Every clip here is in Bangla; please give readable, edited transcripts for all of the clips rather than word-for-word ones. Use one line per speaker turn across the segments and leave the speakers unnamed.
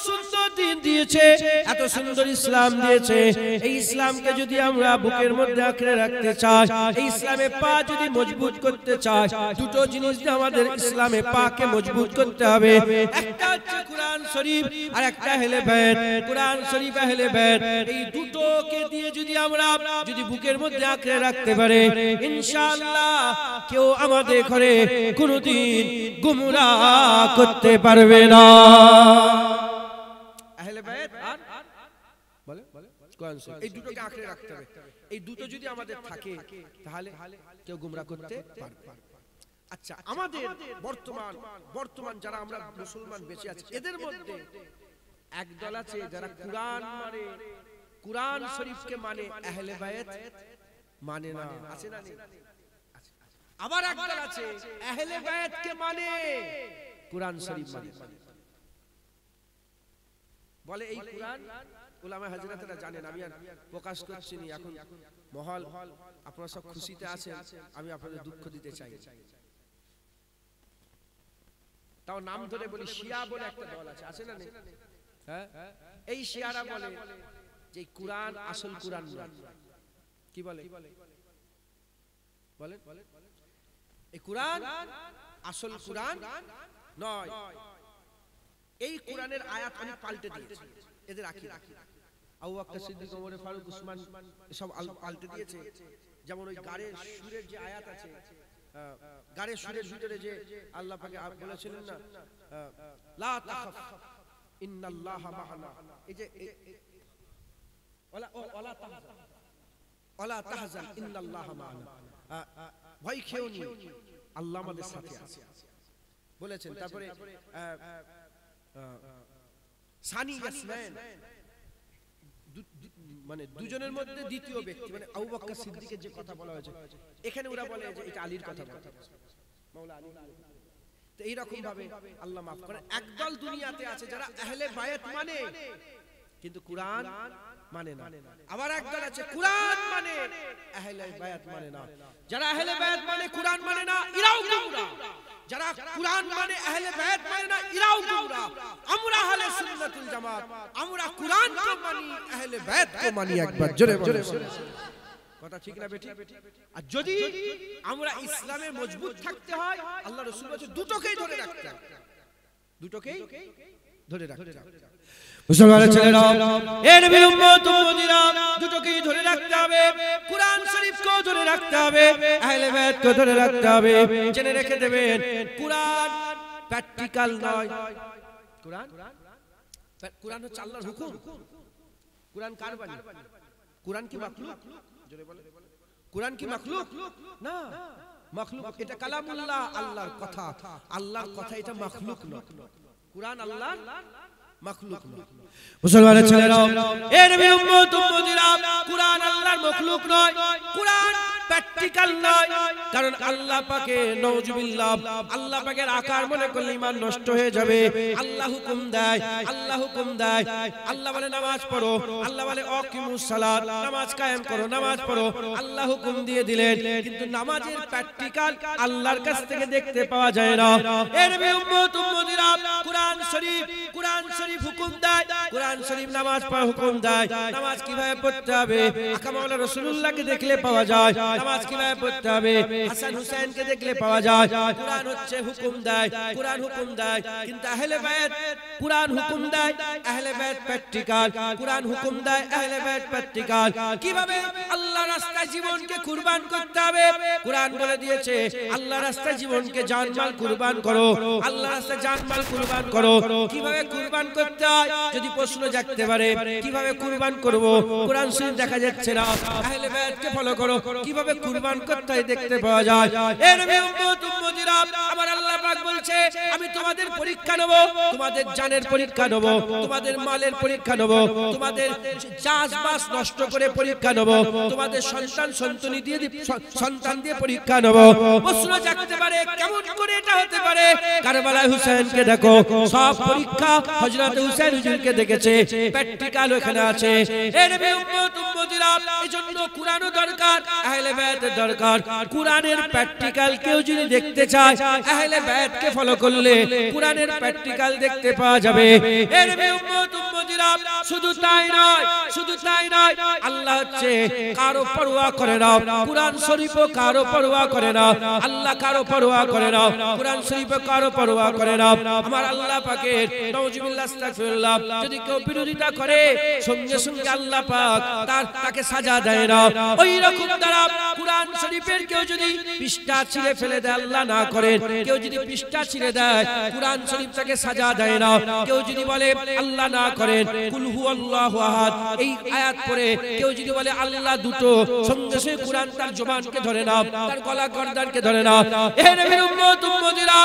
সুন্দর দিন দিয়েছে, এত সুন্দর ইসলাম দিয়েছে। এই ইসলামকে যদি আমরা বুকের মধ্যে আঁকড়ে রাখতে চাই, এই ইসলামে পা যদি মজবুত করতে চাই, দুটো জিনিস দিয়ে আমাদের ইসলামে পাকে মজবুত করতে হবে। একটা হচ্ছে কুরআন শরীফ আর একটা আহলে বাইত। কুরআন শরীফ আহলে বাইত এই দুটোকে দিয়ে যদি আমরা যদি বুকের মধ্যে আঁকড়ে রাখতে পারে, ইনশাআল্লাহ কেউ আমাদের ঘরে কোনোদিন গুমরাহ করতে পারবে না। আহলে বাইত আর বলে কোরআন শরীফ, এই দুটোকে আঁকড়ে রাখতে হবে। এই দুটো যদি আমাদের থাকে তাহলে কেউ গুমরাহ করতে পারবে। আচ্ছা, আমাদের বর্তমান যারা আমরা মুসলমান বেঁচে আছি, এদের মধ্যে একদল আছে যারা কুরআন মানে, কুরআন শরীফকে মানে, আহলে বাইত মানে না। আছে না? আবার একদল আছে আহলে বাইতকে মানে, কুরআন শরীফ মানে। বলে এই কুরআন উলামা হযরতরা জানেন, আমি আর প্রকাশ করছি না এখন। মহল আপনারা সব খুশিতে আছেন, আমি আপনাদের দুঃখ দিতে চাই। তাও নাম ধরে বলি, শিয়া বলে একটা দল আছে, আছে না? হ্যাঁ, এই শিয়ারা বলে যে কুরআন আসল কুরআন নয়। কি বলে? বলে এই কুরআন আসল কুরআন নয়। এই কুরআনের আয়াত আমি পাল্টে দিয়েছি, এদের আকীদা। আবু বকর সিদ্দিক, ওমর ফারুক, উসমান সব পাল্টে দিয়েছে। যেমন ওই গাড়ের সুরের যে আয়াত আছে, গাড়ের সুরের ভিতরে যে আল্লাহ পাক বলেছিলেন না, লা তাখাফ ইন্নাল্লাহা মা'ানা, এই যে ওয়ালা তাহজান ইন্নাল্লাহা মা'ানা, ভয় খেও না, আল্লাহ আমাদের সাথে আছে বলেছেন। তারপরে সানি ইয়াসমান, মানে দুজনের মধ্যে দ্বিতীয় ব্যক্তি, মানে আবু বকর সিদ্দিকের যে কথা বলা হয়েছে, এখানে ওরা বলে যে এটা আলীর কথা বলা হয়েছে, মাওলা আলী। তো এই রকম ভাবে আল্লাহ মাফ করেন, একদল দুনিয়াতে আছে যারা আহলে বাইত মানে কিন্তু কুরআন মানে না। আবার একদল আছে কুরআন মানে আহলে বাইত মানে না। যারা আহলে বাইত মানে কুরআন মানে না, এরাও গুমরাহ। যারা কুরআন মানে আহলে বাইত মানে না, এরাও গুমরাহ। আমরা আহলে সুন্নাতুল জামাত, আমরা কুরআনকে মানি, আহলে বাইতকে মানি। একবার জোরে বলে কথা ঠিক না বেটি? আর যদি আমরা ইসলামে মজবুত থাকতে হয়, আল্লাহ রাসূল বলেছে দুটোকেই ধরে রাখতে হবে, দুটোকেই ধরে রাখতে হবে। মুসলমানের ছেলেরা, এ নবীর উম্মত উম্মতিরা, দুটোকেই ধরে রাখতে হবে। কুরআন শরীফকেও ধরে রাখতে হবে, আহলে বাইতকেও ধরে রাখতে হবে। জেনে রেখে দেবেন, কুরআন প্র্যাকটিক্যাল নয়। কুরআন হচ্ছে আল্লাহর হুকুম। কুরআন কার বাণী? কুরআন কি মাখলুক? জোরে বলে, কুরআন কি মাখলুক? না, মাখলুক এটা কালামুল্লাহ, আল্লাহর কথা। আল্লাহর কথা এটা মাখলুক নয়। কুরআন আল্লাহর মাখলুক নয়। মুসলমানের ছেলেরা, এ নবীর উম্মত উম্মতিরা, কুরআন আল্লাহর মাখলুক নয়, কুরআন প্র্যাকটিক্যাল নয়। কারণ আল্লাহ পাকে নাউজুবিল্লাহ, আল্লাহ পাকের আকার মনে করলে ঈমান নষ্ট হয়ে যাবে। আল্লাহ হুকুম দেয়, আল্লাহ হুকুম দেয়, আল্লাহ বলে নামাজ পড়ো, আল্লাহ বলে আকিমুস সালাত, নামাজ কায়েম করো, নামাজ পড়ো, আল্লাহ হুকুম দিয়ে দিলেন। কিন্তু নামাজের প্র্যাকটিক্যাল আল্লাহর কাছ থেকে দেখতে পাওয়া যায় না। এ নবীর উম্মত উম্মতিরা, কুরআন শরীফ হুকুম দেয়, কুরআন শরীফ নামাজ পড়ার হুকুম দেয়। নামাজ কিভাবে পড়তে হবে আকামাউলা রাসূলুল্লাহকে দেখলে পাওয়া যায়। নামাজ কিভাবে পড়তে হবে হাসান হুসাইনকে দেখলে পাওয়া যায়। কুরআন হচ্ছে হুকুম দেয়, কুরআন হুকুম দেয়। কিন্তু আহলে বাইত কুরআন হুকুম দেয়, আহলে বাইত প্র্যাকটিক্যাল। কুরআন হুকুম দেয়, আহলে বাইত প্র্যাকটিক্যাল। কিভাবে আল্লাহর রাস্তায় জীবনকে কুরবান করতে হবে কুরআন বলে দিয়েছে। আল্লাহর রাস্তায় জীবনকে জানমাল কুরবান করো, আল্লাহর রাস্তায় জানমাল কুরবান করো। কিভাবে কুরবান করতে হয় যদি প্রশ্ন জাগতে পারে, কিভাবে কুরবান করব কুরআন শরীফ দেখা যাচ্ছে না। আহলে বাইতকে ফলো করো, কিভাবে কুরবান করতে হয় দেখতে পাওয়া যায়। এ নবীর উম্মত উম্মতিরা, আমার আল্লাহ পাক বলছে আমি তোমাদের পরীক্ষা নেব, তোমাদের জানের পরীক্ষা নেব, তোমাদের মালের পরীক্ষা নেব, তোমাদের চাষবাস নষ্ট করে পরীক্ষা নেব, তোমাদের সন্তান দিয়ে পরীক্ষা নেব। প্রশ্ন জাগতে পারে কেমন করে এটা হতে পারে? কারবালায় হুসাইনকে দেখো, সব পরীক্ষা হযরত হুসাইন হুজুরকে দেখেছে, প্র্যাকটিক্যাল ওখানে আছে। এর নবী উম্মত উম্মতিরা, এজন্য কুরআনও দরকার, আহলে বায়াতের দরকার। কুরআনের প্র্যাকটিক্যাল কেউ যদি দেখতে চায়, আহলে বায়াতকে ফলো করলে কুরআনের প্র্যাকটিক্যাল দেখতে পাওয়া যাবে। এর নবী উম্মত উম্মতিরা, শুধু তাই নয়, শুধু তাই নয়, আল্লাহ হচ্ছে কারো পরোয়া করে না, কুরআন শরীফও কারো পরোয়া করে না, আল্লাহ কারো পরোয়া করে না, কুরআন শরীফও কারো পরোয়া করে না। আমার আল্লাহ পাকের নাউজুবিল্লাহ আস্তাগফিরুল্লাহ, যদি কেউ বিরোধিতা করে সঙ্গে সঙ্গে আল্লাহ পাক তাকে সাজা দেয় না। ওই রকম দ্বারা কুরআন শরীফের কেউ যদি পৃষ্ঠা ছিঁড়ে ফেলে দেয়, আল্লাহ না করেন, কেউ যদি পৃষ্ঠা ছিঁড়ে দেয়, কুরআন শরীফ তাকে সাজা দেয় না। কেউ যদি বলে আল্লাহ না করেন, কুল হুয়াল্লাহু আহাদ এই আয়াত পড়ে কেউ যদি বলে আল্লাহ দুটো, সঙ্গে সঙ্গে কুরআন তার জবানকে ধরে না, তার গলা গর্দানকে ধরে না। এ নবীর উম্মত উম্মতিরা,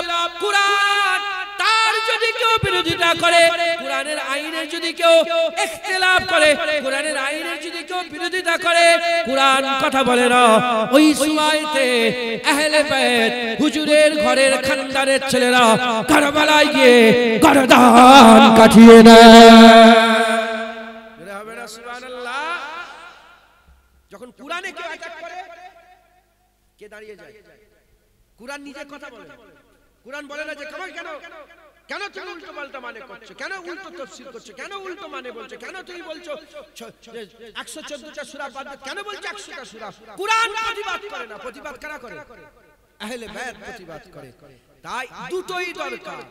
কুরআন তার যদি কেউ বিরোধিতা করে, কুরআনের আইনের যদি কেউ ইখতিলাফ করে, কুরআনের আইনের যদি কেউ বিরোধিতা করে, কুরআন কথা বলে না। ওই সময়তে আহলে বায়াত হুজুরের ঘরের খানদানের ছেলেরা কারবালায় গিয়ে গর্দান কাটিয়ে নেয়। হবে না সুবহানাল্লাহ? যখন কুরআনে কেউ অ্যাটাক করে, কে দাঁড়িয়ে যায়? কুরআন নিজে কথা বলে, কুরআন বলে না যে কেন কেন তুমি উল্টো পাল্টা মানে করছো, কেন উল্টো তাফসীর করছো, কেন উল্টো মানে বলছো, কেন তুমি বলছো 114টা সূরা বাদ দিয়ে কেন বলছো 100টা সূরা? কুরআন প্রতিবাদ করে না, প্রতিবাদ কারা করে? আহলে বায়াত প্রতিবাদ করে। তাই দুটোই দরকার,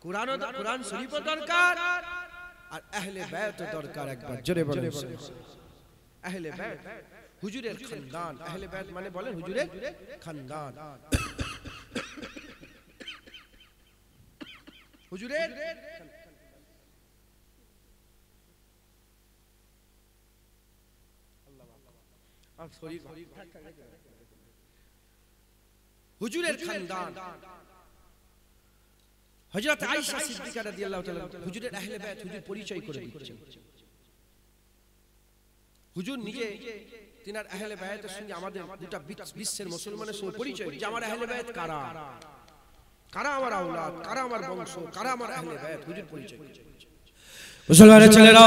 কুরআন শরীফও দরকার আর আহলে বায়াতও দরকার। একবার জোরে বলেন আহলে বায়াত হুজুরের খানদান। আহলে বায়াত মানে বলেন হুজুরের খানদান, হুজুরের হুজুরের খানদান। হযরত আয়েশা সিদ্দিকা রাদিয়াল্লাহু তাআলা হুজুরের আহলে বায়াত হুজুর পরিচয় করে দিচ্ছেন। হুজুর নিজে তিনার আহলে বায়াতের সঙ্গে আমাদের গোটা বিশ্বের মুসলমানের সঙ্গে পরিচয়, যে আমার আহলে বায়াত কারা, কারা আমার আওলাদ, কারা আমার বংশ, কারা আমার আহলে বায়াত, হুজুর পরিচয়। মুসলমানের ছেলেরা,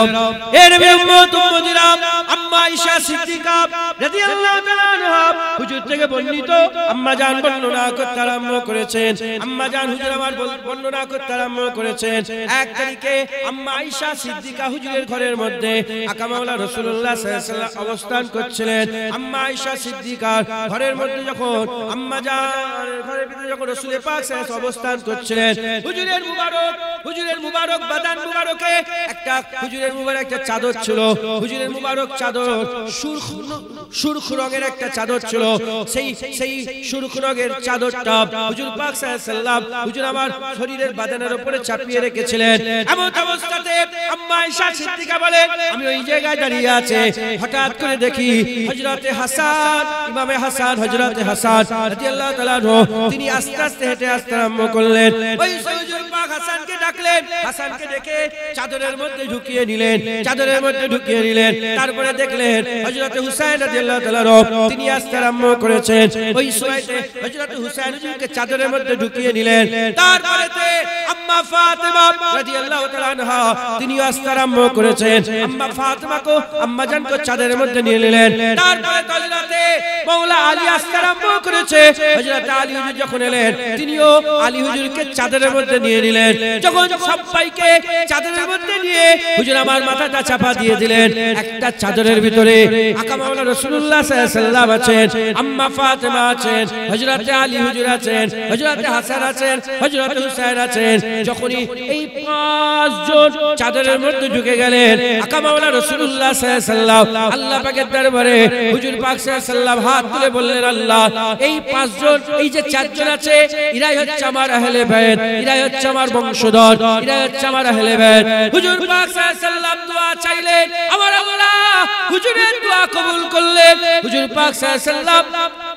এ নবী উম্মত উম্মতিরা, আম্মা আয়েশা সিদ্দিকা রাদিয়াল্লাহু তাআলা আনহা হুজুর থেকে বর্ণিত, আম্মা জান বর্ণনা করতে আরম্ভ করেছেন। আম্মা জান হুজুর আমার বর্ণনা করতে আরম্ভ করেছেন। এক তারিখে আম্মা আয়েশা সিদ্দিকা হুজুরের ঘরের মধ্যে আকা মাওলা রাসূলুল্লাহ সাল্লাল্লাহু আলাইহি ওয়াসাল্লাম অবস্থান করছিলেন। আম্মা আয়েশা সিদ্দিকার ঘরের মধ্যে যখন আম্মা জানের ঘরের ভিতরে যখন রাসূল পাক সাল্লাল্লাহু আলাইহি ওয়াসাল্লাম অবস্থান করছিলেন, হুজুরের মুবারক বাদান মুবারকে একটা হুজুরের মুবারক একটা চাদর ছিল, হুজুরের মুবারক চাদর সুরখ রঙের একটা চাদর ছিল। সেই সুরখ রঙের চাদরটা হুজুর পাক সাল্লাল্লাহু আলাইহি ওয়াসাল্লাম হুজুর আমার শরীরের বাদানের উপরে চাপিয়ে রেখেছিলেন। এমন অবস্থাতে আম্মা আয়েশা সিদ্দিকা বলে, আমি ওই জায়গায় দাঁড়িয়ে আছি, হঠাৎ করে দেখি হযরতে হাসান, ইমামে হাসান, হযরতে হাসান রাদিয়াল্লাহু তাআলা আনহু তিনি আস্তে আস্তে হেঁটে আসতে আরম্ভ করলেন। ওই হুজুর পাক হাসানকে ডাকলেন, হাসানকে ডেকে চাদরের মধ্যে ঢুকিয়ে নিলেন, চাদরের মধ্যে ঢুকিয়ে নিলেন। তারপরে দেখলেন হযরত হুসাইন রাদিয়াল্লাহু তাআলা তিনি আসতে আরম্ভ করেছেন। ওই সময়তে হযরত হুসাইন হুজুরকে চাদরের মধ্যে ঢুকিয়ে নিলেন। তারপরেতে আম্মা ফাতেমা রাদিয়াল্লাহু তাআলা আনহা তিনি আসতে আরম্ভ করেছেন। আম্মা ফাতেমাকে আম্মা জানকে চাদরের মধ্যে নিয়ে নিলেন। তারপরে হযরতে মাওলা আলী আসতে আরম্ভ করেছে। হযরত আলী হুজুর যখন এলেন, তিনিও আলী হুজুরকে চাদরের মধ্যে নিয়ে নিলেন। যখন সবাইকে চাদরের মধ্যে নিয়ে হুজুর আমার মাথাটা চাপা দিয়ে দিলেন, একটা চাদরের ভিতরে আকা মাওলা রাসূলুল্লাহ সাল্লাল্লাহু আলাইহি ওয়াসাল্লাম আছেন, আম্মা ফাতেমা আছেন, হযরত আলী হুজুর আছেন, হযরত হাসান আছেন, হযরত হুসাইন আছেন। যখনই এই পাঁচজন চাদরের মধ্যে ঢুকে গেলেন, আকা মাওলা রাসূলুল্লাহ সাল্লাল্লাহু আলাইহি ওয়াসাল্লাম আল্লাহ পাকের দরবারে হুজুর পাক সাল্লাল্লাহু আলাইহি ওয়াসাল্লাম হাত তুলে বললেন, আল্লাহ এই পাঁচজন, এই যে চারজন আছে, এরাই হচ্ছে আমার আহলে বায়াত, এরাই হচ্ছে আমার বংশধর, এরাই হচ্ছে আমার আহলে বায়াত। হুজুর পাক সাল্লাল্লাহু আলাইহি ওয়াসাল্লাম দোয়া চাইলেন, আমার আল্লাহ হুজুরের দোয়া কবুল করলেন। হুজুর পাক সাল্লাল্লাহু আলাইহি ওয়াসাল্লাম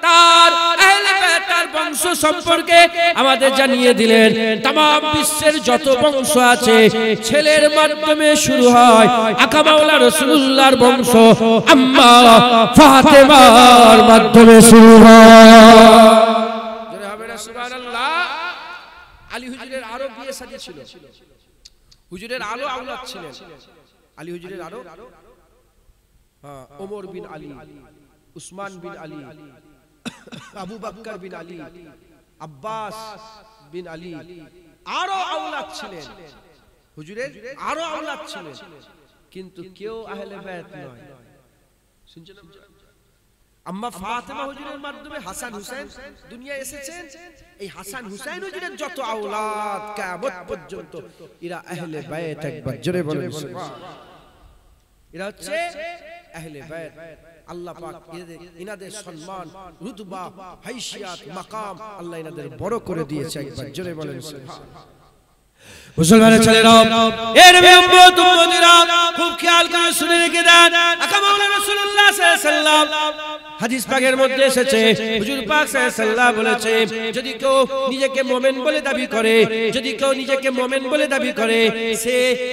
তার আহলে বাইত তার বংশ সম্পর্কে আমাদের জানিয়ে দিলেন। तमाम বিশ্বের যত বংশ আছে ছেলের মাধ্যমে শুরু হয়, আকা মাওলা রাসূলুল্লাহর বংশ আম্মা ফাতেমার মাধ্যমে শুরু হয়। জোরে হবে না সুবহানাল্লাহ। আলী হুজুরের আরো বিয়ে শাদী ছিল, হুজুরের আরো আওলাদ ছিলেন। আলী হুজুরের আরো ওমর বিন আলী, উসমান বিন আলী, আবু বকর বিন আলী, আব্বাস বিন আলী, আরো আওলাদ ছিলেন। হুজুরের আরো আওলাদ ছিলেন, কিন্তু কেউ আহলে বায়ত নয়। শুনছেন? আম্মা ফাতেমা হুজুরের মাধ্যমে হাসান হুসাইন দুনিয়া এসেছেন। এই হাসান হুসাইন হুজুরের যত আওলাদ কিয়ামত পর্যন্ত এরা আহলে বায়ত। একবার জোরে বলেন সুবহানাল্লাহ। এরা হচ্ছে আহলে বায়ত। আল্লাহ পাক ইনাদের সম্মান, রুতবা, হাইসিয়াত, মাকাম আল্লাহ ইনাদের বড় করে দিয়েছে। একবার জোরে বলেন সুবহানাল্লাহ। মুসলমানের ছেলেরা, এর উম্মত উম্মতিরা খুব খেয়াল করে শুনে রেখে দেন। আকা মাওলানা রাসূলুল্লাহ সাল্লাল্লাহু আলাইহি ওয়াসাল্লাম হাদিস পাকের মধ্যে এসেছে, হুজুর পাক সাল্লাল্লাহু আলাইহি ওয়াসাল্লাম বলেছে, যদি কেউ নিজেকে মুমিন বলে দাবি করে, যদি কেউ নিজেকে মুমিন বলে দাবি করে,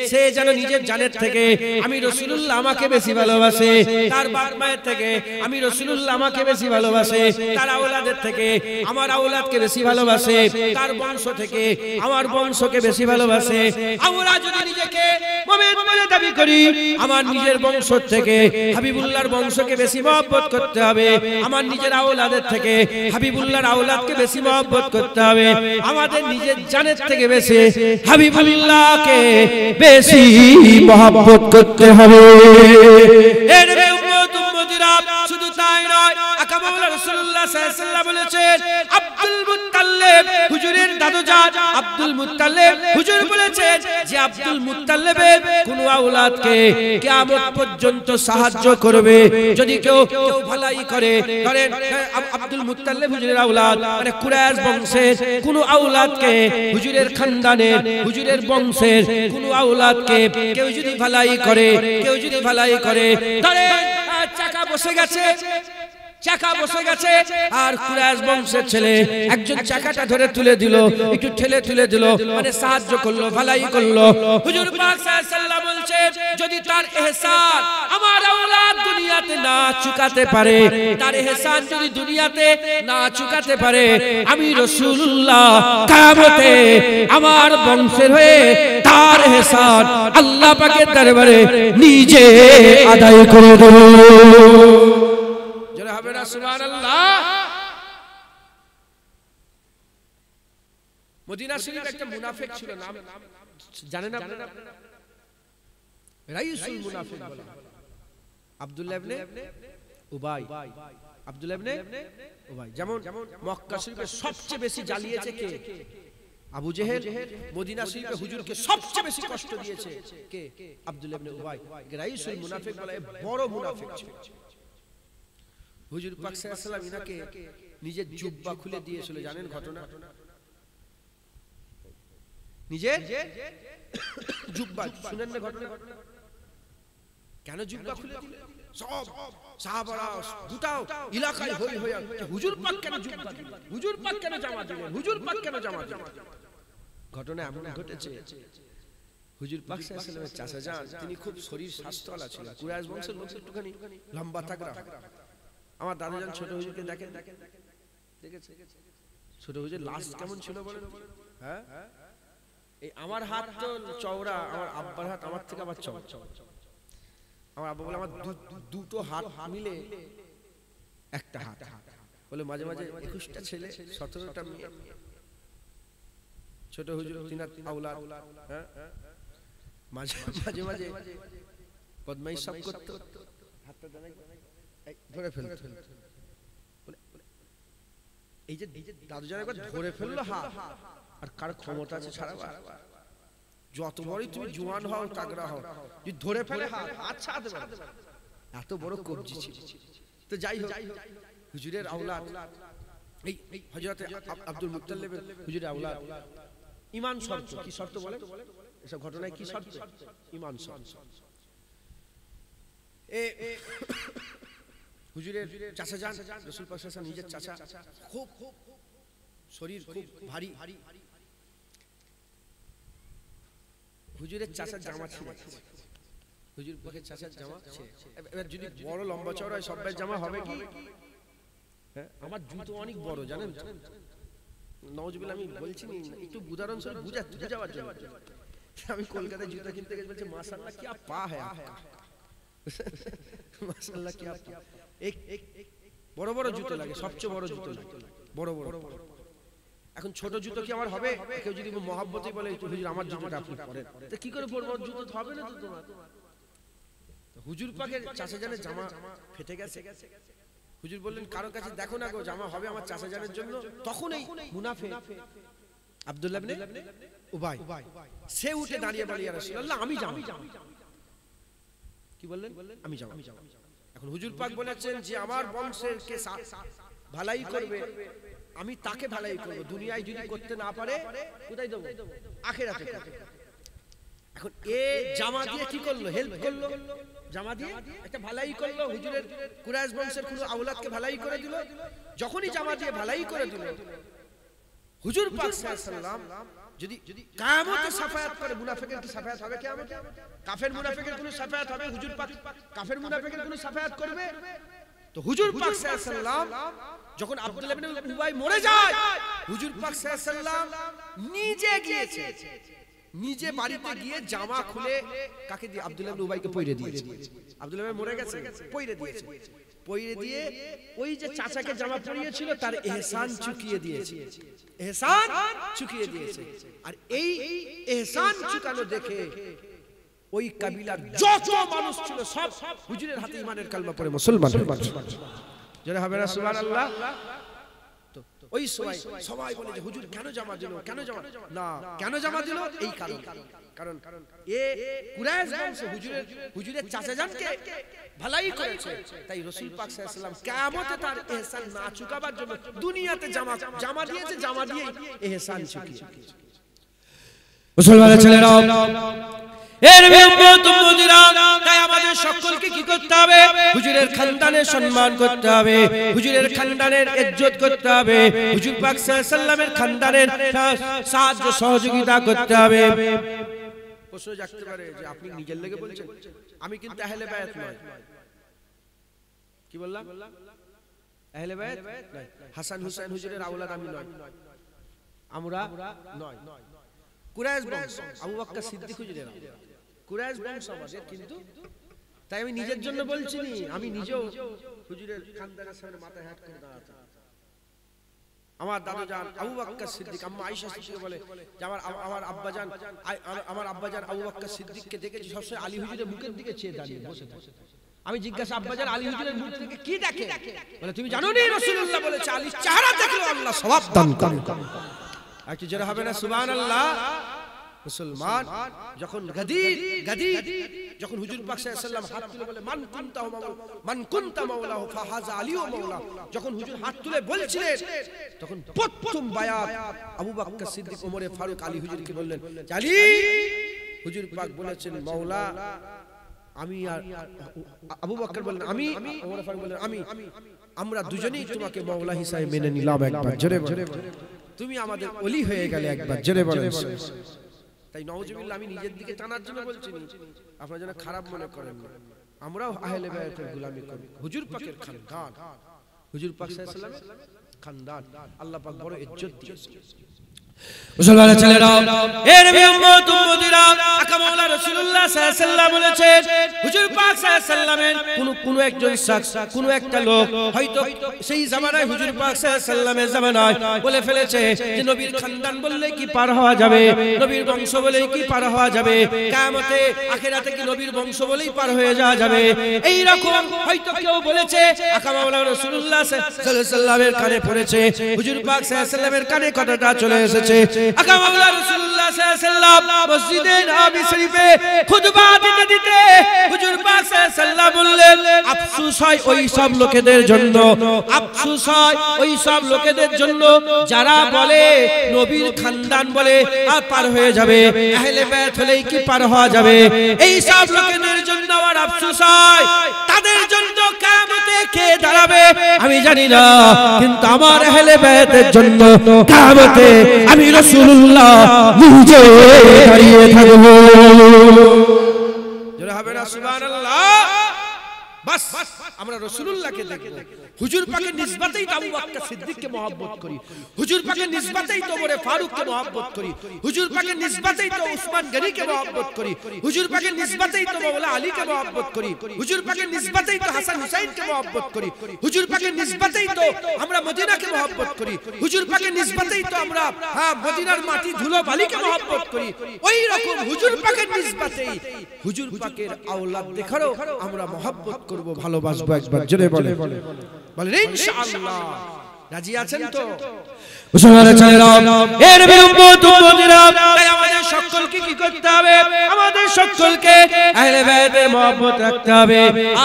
সে যেন নিজের জানের থেকে আমি রাসূলুল্লাহ আমাকে বেশি ভালোবাসে, তার বাপ মায়ের থেকে আমি রাসূলুল্লাহ আমাকে বেশি ভালোবাসে, তার আওলাদের থেকে আমার আওলাদকে বেশি ভালোবাসে, তার বংশ থেকে আমার বংশকে বেশি ভালোবাসে। আমরা যদি নিজেকে মুমিন বলে দাবি করি, আমার নিজের বংশ থেকে হাবিবুল্লাহর বংশকে বেশি মহব্বত করতে হবে, আমার নিজের আওলাদের থেকে হাবিবুল্লাহর আওলাদকে বেশি মহব্বত করতে হবে, আমাদের নিজের জানের থেকে বেশি হাবিবুল্লাহকে বেশি মহব্বত করতে হবে। এর উম্মত উম্মতিরা শুধু তাই নয়, আকা মাওলানা রাসূলুল্লাহ সাল্লাল্লাহু আলাইহি ওয়াসাল্লাম বলেছেন, আব্দুল মুত্তালিব হুজুরের দাদুজান আব্দুল মুত্তালিব হুজুর বলেছেন যে আব্দুল মুত্তালিবের কোন আওলাদকে কিয়ামত পর্যন্ত সাহায্য করবে। যদি কেউ ভালাই করে, ধরেন আব্দুল মুত্তালিব হুজুরের আওলাদ মানে কুরাইশ বংশের কোন আওলাদকে, হুজুরের খানদানের হুজুরের বংশের কোন আওলাদকে কেউ যদি ভালাই করে, কেউ যদি ভালাই করে, ধরেন চাকা বসে গেছে, চাকা বসে গেছে আর কুরাইশ বংশের ছেলে একজন চাকাটা ধরে তুলে দিল, একটু ঠেলে তুলে দিল, মানে সাহায্য করলো, ভালাই করলো। হুজুর পাক সাল্লাল্লাহু আলাইহি ওয়াসাল্লাম বলছে, যদি তার ইহসান আমার আওলাদ দুনিয়াতে না চুকাতে পারে, তার ইহসান যদি দুনিয়াতে না চুকাতে পারে, আমি রাসূলুল্লাহ কিয়ামতে আমার বংশের হয়ে তার ইহসান আল্লাহ পাকের দরবারে নিজে আদায় করে দেব। জোরে হবে না সুবহানাল্লাহ। মদিনা শরীফে একটা মুনাফিক ছিল, নাম জানেন আপনারা? রাইসুল মুনাফিক বলা আব্দুল্লাহ ইবনে উবাই, আব্দুল্লাহ ইবনে উবাই। যেমন মক্কা শরীফে সবচেয়ে বেশি জ্বালিয়েছে কে? আবু জেহেল। মদিনা শরীফে হুজুরকে সবচেয়ে বেশি কষ্ট দিয়েছে কে? আব্দুল্লাহ ইবনে উবাই। রাইসুল মুনাফিক বলা বড় মুনাফিক ছিল। হুজুর পাক সাল্লাল্লাহু আলাইহি ওয়াসাল্লাম ইনাকে নিজের জুব্বা খুলে দিয়েছিল, জানেন ঘটনা? নিজের জুব্বা শুনেন না ঘটনা? কেন জুব্বা খুলে দিলেন? সব সাহাবারা গোটাও এলাকায় হই হই, হুজুর পাক কেন জুব্বা দিলেন, হুজুর পাক কেন জামা দিলেন, হুজুর পাক কেন জামা দিলেন? ঘটনা এমন ঘটেছে, হুজুর পাক সাল্লাল্লাহু আলাইহি ওয়াসাল্লামের চাচা যান, তিনি খুব শরীর স্বাস্থ্যওয়ালা ছিলেন, কুরাইশ বংশের লোক, একটুখানি লম্বা তাগড়া। আমার দাদাজান ছোট হুজুরকে দেখেন, দেখেছে ছোট হুজুর লাস্ট কেমন ছিল বলেন? হ্যাঁ, এই আমার হাত তো চওড়া, আমার আব্বার হাত আমার থেকে আবার চওড়া। আমার আব্বা বলে আমার দুটো হাত মিলে একটা হাত, বলে মাঝে মাঝে 21টা ছেলে 17টা মেয়ে। ছোট হুজুর তিনার আওলাদ, হ্যাঁ, মাঝে মাঝে মাঝে বদমাইশ সব করতো, হাতটা ধরে ফেলতো। এই যে দাদুজান একবার ধরে ফেললো হাত, আর কার ক্ষমতা আছে ছাড়াবা? যত বড়ই তুমি জোয়ান হও, তাগড়া হও, যদি ধরে ফেলে হাত ছাড়াতে পারবে? এত বড় কবজি ছিল। তো যাই হোক, হুজুরের আওলাদ এই হযরত আব্দুল মুত্তালিবের হুজুরের আওলাদ। ঈমান শর্ত, কি শর্ত বলে? এসব ঘটনায় কি শর্ত? ঈমান শর্ত। হুজুরের চাচা যান রাসূল পাক সাল্লাল্লাহু আলাইহি ওয়াসাল্লাম নিজের চাচা, খুব শরীর খুব ভারী। হুজুরের চাচার জামা ছিল, হুজুর পাকের চাচার জামা ছিল। এবার যদি বড় লম্বা চওড়া হয় সবার জামা হবে কি? হ্যাঁ, আমার জুতো অনেক বড় জানেন, নওয়াজবিল্লাহ আমি বলছি না, একটু উদাহরণ স্বরূপ বুঝাবার জন্য। আমি কলকাতায় জুতো কিনতে গেছি, বলছে মাশাআল্লাহ কি পা है आपका, মাশাআল্লাহ কি পা। এক বড় বড় জুতো লাগে, সবচেয়ে বড় জুতো লাগে, বড় বড়। এখন ছোট জুতো কি আমার হবে? কেউ যদি মহব্বতেই বলে হুজুর আমার জুতোটা আপনি পরেন, তো কি করে পরবো? জুতো তো হবে না তো তোমার। হুজুর পাকের চাচা জানের জামা ফেটে গেছে। হুজুর বললেন কারো কাছে দেখো না গো, জামা হবে আমার চাচা জানের জন্য। তখন এই মুনাফিক আব্দুল্লাহ ইবনে উবাই সে উঠে দাঁড়িয়ে বলে ইয়া রাসূলুল্লাহ আমি যাবো। কি বললেন? আমি যাবো। এখন হুজুর পাক বলেছেন যে আমার বংশের কে ভালাই করবে আমি তাকে ভালাই করব, দুনিয়ায় যদি করতে না পারে কোথায় দেব? আখিরাতে। এখন এ জামা দিয়ে কি করলো? হেল্প করলো, জামা দিয়ে একটা ভালাই করলো। হুজুরের কুরাইশ বংশের কোনো আওলাদকে ভালাই করে দিল। যখনই জামা দিয়ে ভালাই করে দিল, হুজুর পাক সাল্লাল্লাহু আলাইহি ওয়াসাল্লাম যদি কিয়ামতে শাফায়াত করে, মুনাফিকের কি শাফায়াত হবে কিয়ামতে? কাফের মুনাফিকের কোনো শাফায়াত হবে? হুজুর পাক কাফের মুনাফিকের কোনো শাফায়াত করবে? তো হুজুর পাক সাল্লাল্লাহু আলাইহি ওয়াসাল্লাম যখন আব্দুল্লাহ ইবনে উবাই মরে যায়, হুজুর পাক সাল্লাল্লাহু আলাইহি ওয়াসাল্লাম নিজে গিয়েছে, নিজে বাড়িতে গিয়ে জামা খুলে কাকে দিয়ে? আব্দুল্লাহ ইবনে উবাইকে পয়রে দিয়েছে। আব্দুল্লাহ ইবনে মরে গেছে, পয়রে দিয়েছে। পয়রে দিয়ে ওই যে চাচাকে জামা পরিয়েছিল তার ইহসান চুকিয়ে দিয়েছে, ইহসান চুকিয়ে দিয়েছে। আর এই ইহসান চুকানো দেখে ওই কাবিলার যত মানুষ ছিল সব হুজুরের হাতে ঈমানের কালমা পড়ে মুসলমান হয়েছে। যারা হবে না সুবহানাল্লাহ। তো ওই সময় সবাই বলে যে হুজুর কেন জামা দিল, কেন জামা না, কেন জামা দিল? এই কারণ এ কুরাইশ বংশ হুজুরের চাচা জানকে ভালাই করেছে, তাই রাসূল পাক সাল্লাল্লাহু আলাইহি ওয়াসাল্লাম কিয়ামতে তার ইহসান না চুকাবার জন্য দুনিয়াতে জামা দিয়েছে, জামা দিয়ে ইহসান চুকিয়েছে।
মুসলমানের ছেলেরাও এর উম্মতিরা, তাই আমাদের সকলকে কি করতে হবে? হুজুরের খানদানের সম্মান করতে হবে, হুজুরের খানদানের ইজ্জত করতে হবে, হুজুর পাক সাল্লাল্লাহু আলাইহি ওয়াসাল্লামের খানদানের সাহায্য সহযোগিতা করতে হবে।
প্রশ্ন জাগতে পারে যে আপনি নিজের লেগে বলছেন, আমি কিন্তু আহলে বায়াত নয়। কি বললাম? আহলে বায়াত নয়। হাসান হুসাইন হুজুরের আওলাদ আমি নয়, আমরা নয়। কুরাইশ বংশ, আবু বকর সিদ্দিক হুজুরের কুরাইশ বংশ আমাদের, কিন্তু তাই আমি নিজের জন্য বলছি না, আমি নিজেও হুজুরের খানদানের সামনে মাথায় হাত করে দাঁড়াতে। আমার দাদা জান আবু বকর সিদ্দিক, আম্মা আয়েশা সিদ্দিক বলে যে আমার আব্বাজান আবু বকর সিদ্দিককে দেখেছি সবসময় আলী হুজুরের মুখের দিকে চেয়ে দাঁড়িয়ে বসে থাকে। আমি জিজ্ঞাসা আব্বাজান আলী হুজুরের মুখ থেকে কি দেখে? বলে তুমি জানো না রাসূলুল্লাহ বলেছে আলীর চেহারা দেখলে আল্লাহ সওয়াব দান করেন। একটু জোরে হবে না সুবহানাল্লাহ। মুসলমান যখন যখন হুজুর পাক সাল্লাল্লাহু আলাইহি ওয়াসাল্লাম হাত তুলে বলে মান কুনতা মাওলাহু ফাহাযা আলিউ মাওলা, যখন হুজুর হাত তুলে বলছিলেন তখন প্রথম বায়াত আবু বকর সিদ্দিক, ওমরে ফারুক, আলী হুজুরকে বললেন আলী, হুজুর পাক বলেছেন মাওলা আমি, আর আবু বকর বললেন আমি, ওমর ফারুক বললেন আমি, আমরা দুজনেই তোমাকে মাওলা হিসেবে মেনে নিলাম। একবার জোরে বলে তুমি আমাদের ওলি হয়ে গেলে, একবার জোরে বলেন। তাই নাউজুবিল্লাহ আমি নিজের দিকে টানার জন্য বলছি না, আপনারা যেন খারাপ মনে করেন না। আমরাও আহলে বায়াতের গোলামি করি, হুজুর পাকের খানদান, হুজুর পাক সাল্লাল্লাহু আলাইহি ওয়াসাল্লামের খানদান আল্লাহ পাক বড় ইজ্জত দিয়েছে।
মুসলমানের ছেলেরাও এর নবী উম্মতিরা, আকা মাওলা রাসূলুল্লাহ সাল্লাল্লাহু আলাইহি ওয়াসাল্লাম বলেছেন হুজুর পাক সাল্লাল্লাহু আলাইহি ওয়াসাল্লামের কোন একজন শখস, কোন একটা লোক হয়তো সেই জামানায় হুজুর পাক সাল্লাল্লাহু আলাইহি ওয়াসাল্লামের জামানায় বলে ফেলেছে যে নবীর খানদান বললে কি পার হওয়া যাবে, নবীর বংশ বলেই কি পার হওয়া যাবে, কিয়ামতে আখিরাতে কি নবীর বংশ বলেই পার হয়ে যাওয়া যাবে। এই রকম হয়তো কেউ বলেছে, আকা মাওলা রাসূলুল্লাহ সাল্লাল্লাহু আলাইহি ওয়াসাল্লামের কানে পড়েছে, হুজুর পাক সাল্লাল্লাহু আলাইহি ওয়াসাল্লামের কানে কথাটা চলে এসেছে। আকা মাওলা রাসূলুল্লাহ সাল্লাল্লাহু আলাইহি ওয়াসাল্লাম মসজিদে নববী শরীফে খুতবা দিতে হুজুর পাক সাল্লাল্লাহু আলাইহি ওয়াসাল্লাম বললেন আফসোস হয় ওই সব লোকেদের জন্য, আফসোস হয় ওই সব লোকেদের জন্য যারা বলে নবীর খানদান বলে আর পার হয়ে যাবে, আহলে বায়াত হলেই কি পার হওয়া যাবে। এই সব লোকেদের জন্য আর আফসোস হয়, তাদের জন্য কিয়ামতে কে দাঁড়াবে আমি জানি না, কিন্তু আমার আহলে বায়াতের জন্য কিয়ামতে আমি রাসূলুল্লাহ নিজে দাঁড়িয়ে থাকব। জোরে হবে না সুবহানাল্লাহ। বাস আমরা রাসূলুল্লাহকে দেখব, হুজুর পাকের নিসবতেই আবু বকর সিদ্দিককে মহব্বত করি, হুজুর পাকের নিসবতেই তো ওমর ফারুককে মহব্বত করি, হুজুর পাকের নিসবতেই তো উসমান গনিকে মহব্বত করি, হুজুর পাকের নিসবতেই তো মাওলা আলীকে মহব্বত করি, হুজুর পাকের নিসবতেই তো হাসান হুসাইনকে মহব্বত করি, হুজুর পাকের নিসবতেই তো আমরা মদিনাকে মহব্বত করি, হুজুর পাকের নিসবতেই তো আমরা মদিনার মাটি ধুলো বালিকে মহব্বত করি। ওই রকম হুজুর পাকের নিসবতেই হুজুর পাকের আওলাদ দেখারও আমরা মহব্বত করব, ভালোবাসবো। একবার জোরে বলে বলেন ইনশাআল্লাহ। রাজি আছেন তো? মুসলমানের ছেলেরা, এর উম্মত উম্মতিরা, তাই আমাদের সকলকে কি করতে হবে? আমাদের সকলকে আহলে বায়াতের মহব্বত রাখতে হবে,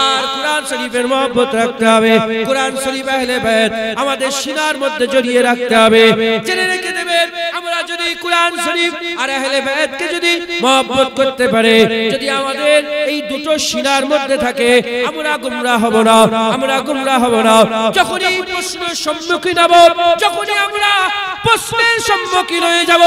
আর কোরআন শরীফের মহব্বত রাখতে হবে। কোরআন শরীফ আহলে বায়াত আমাদের সিনার মধ্যে জড়িয়ে রাখতে হবে। জেনে রেখে দেবেন, আমরা যদি কোরআন শরীফ আর আহলে বায়াতকে যদি মহব্বত করতে পারে, যদি আমাদের এই দুটো সিনার মধ্যে থাকে, আমরা গুমরাহ হব না, আমরা গুমরাহ হব না। যখনই প্রশ্নের সম্মুখীন হব, যখনই আমরা প্রশ্নের সম্মুখীন হয়ে যাব,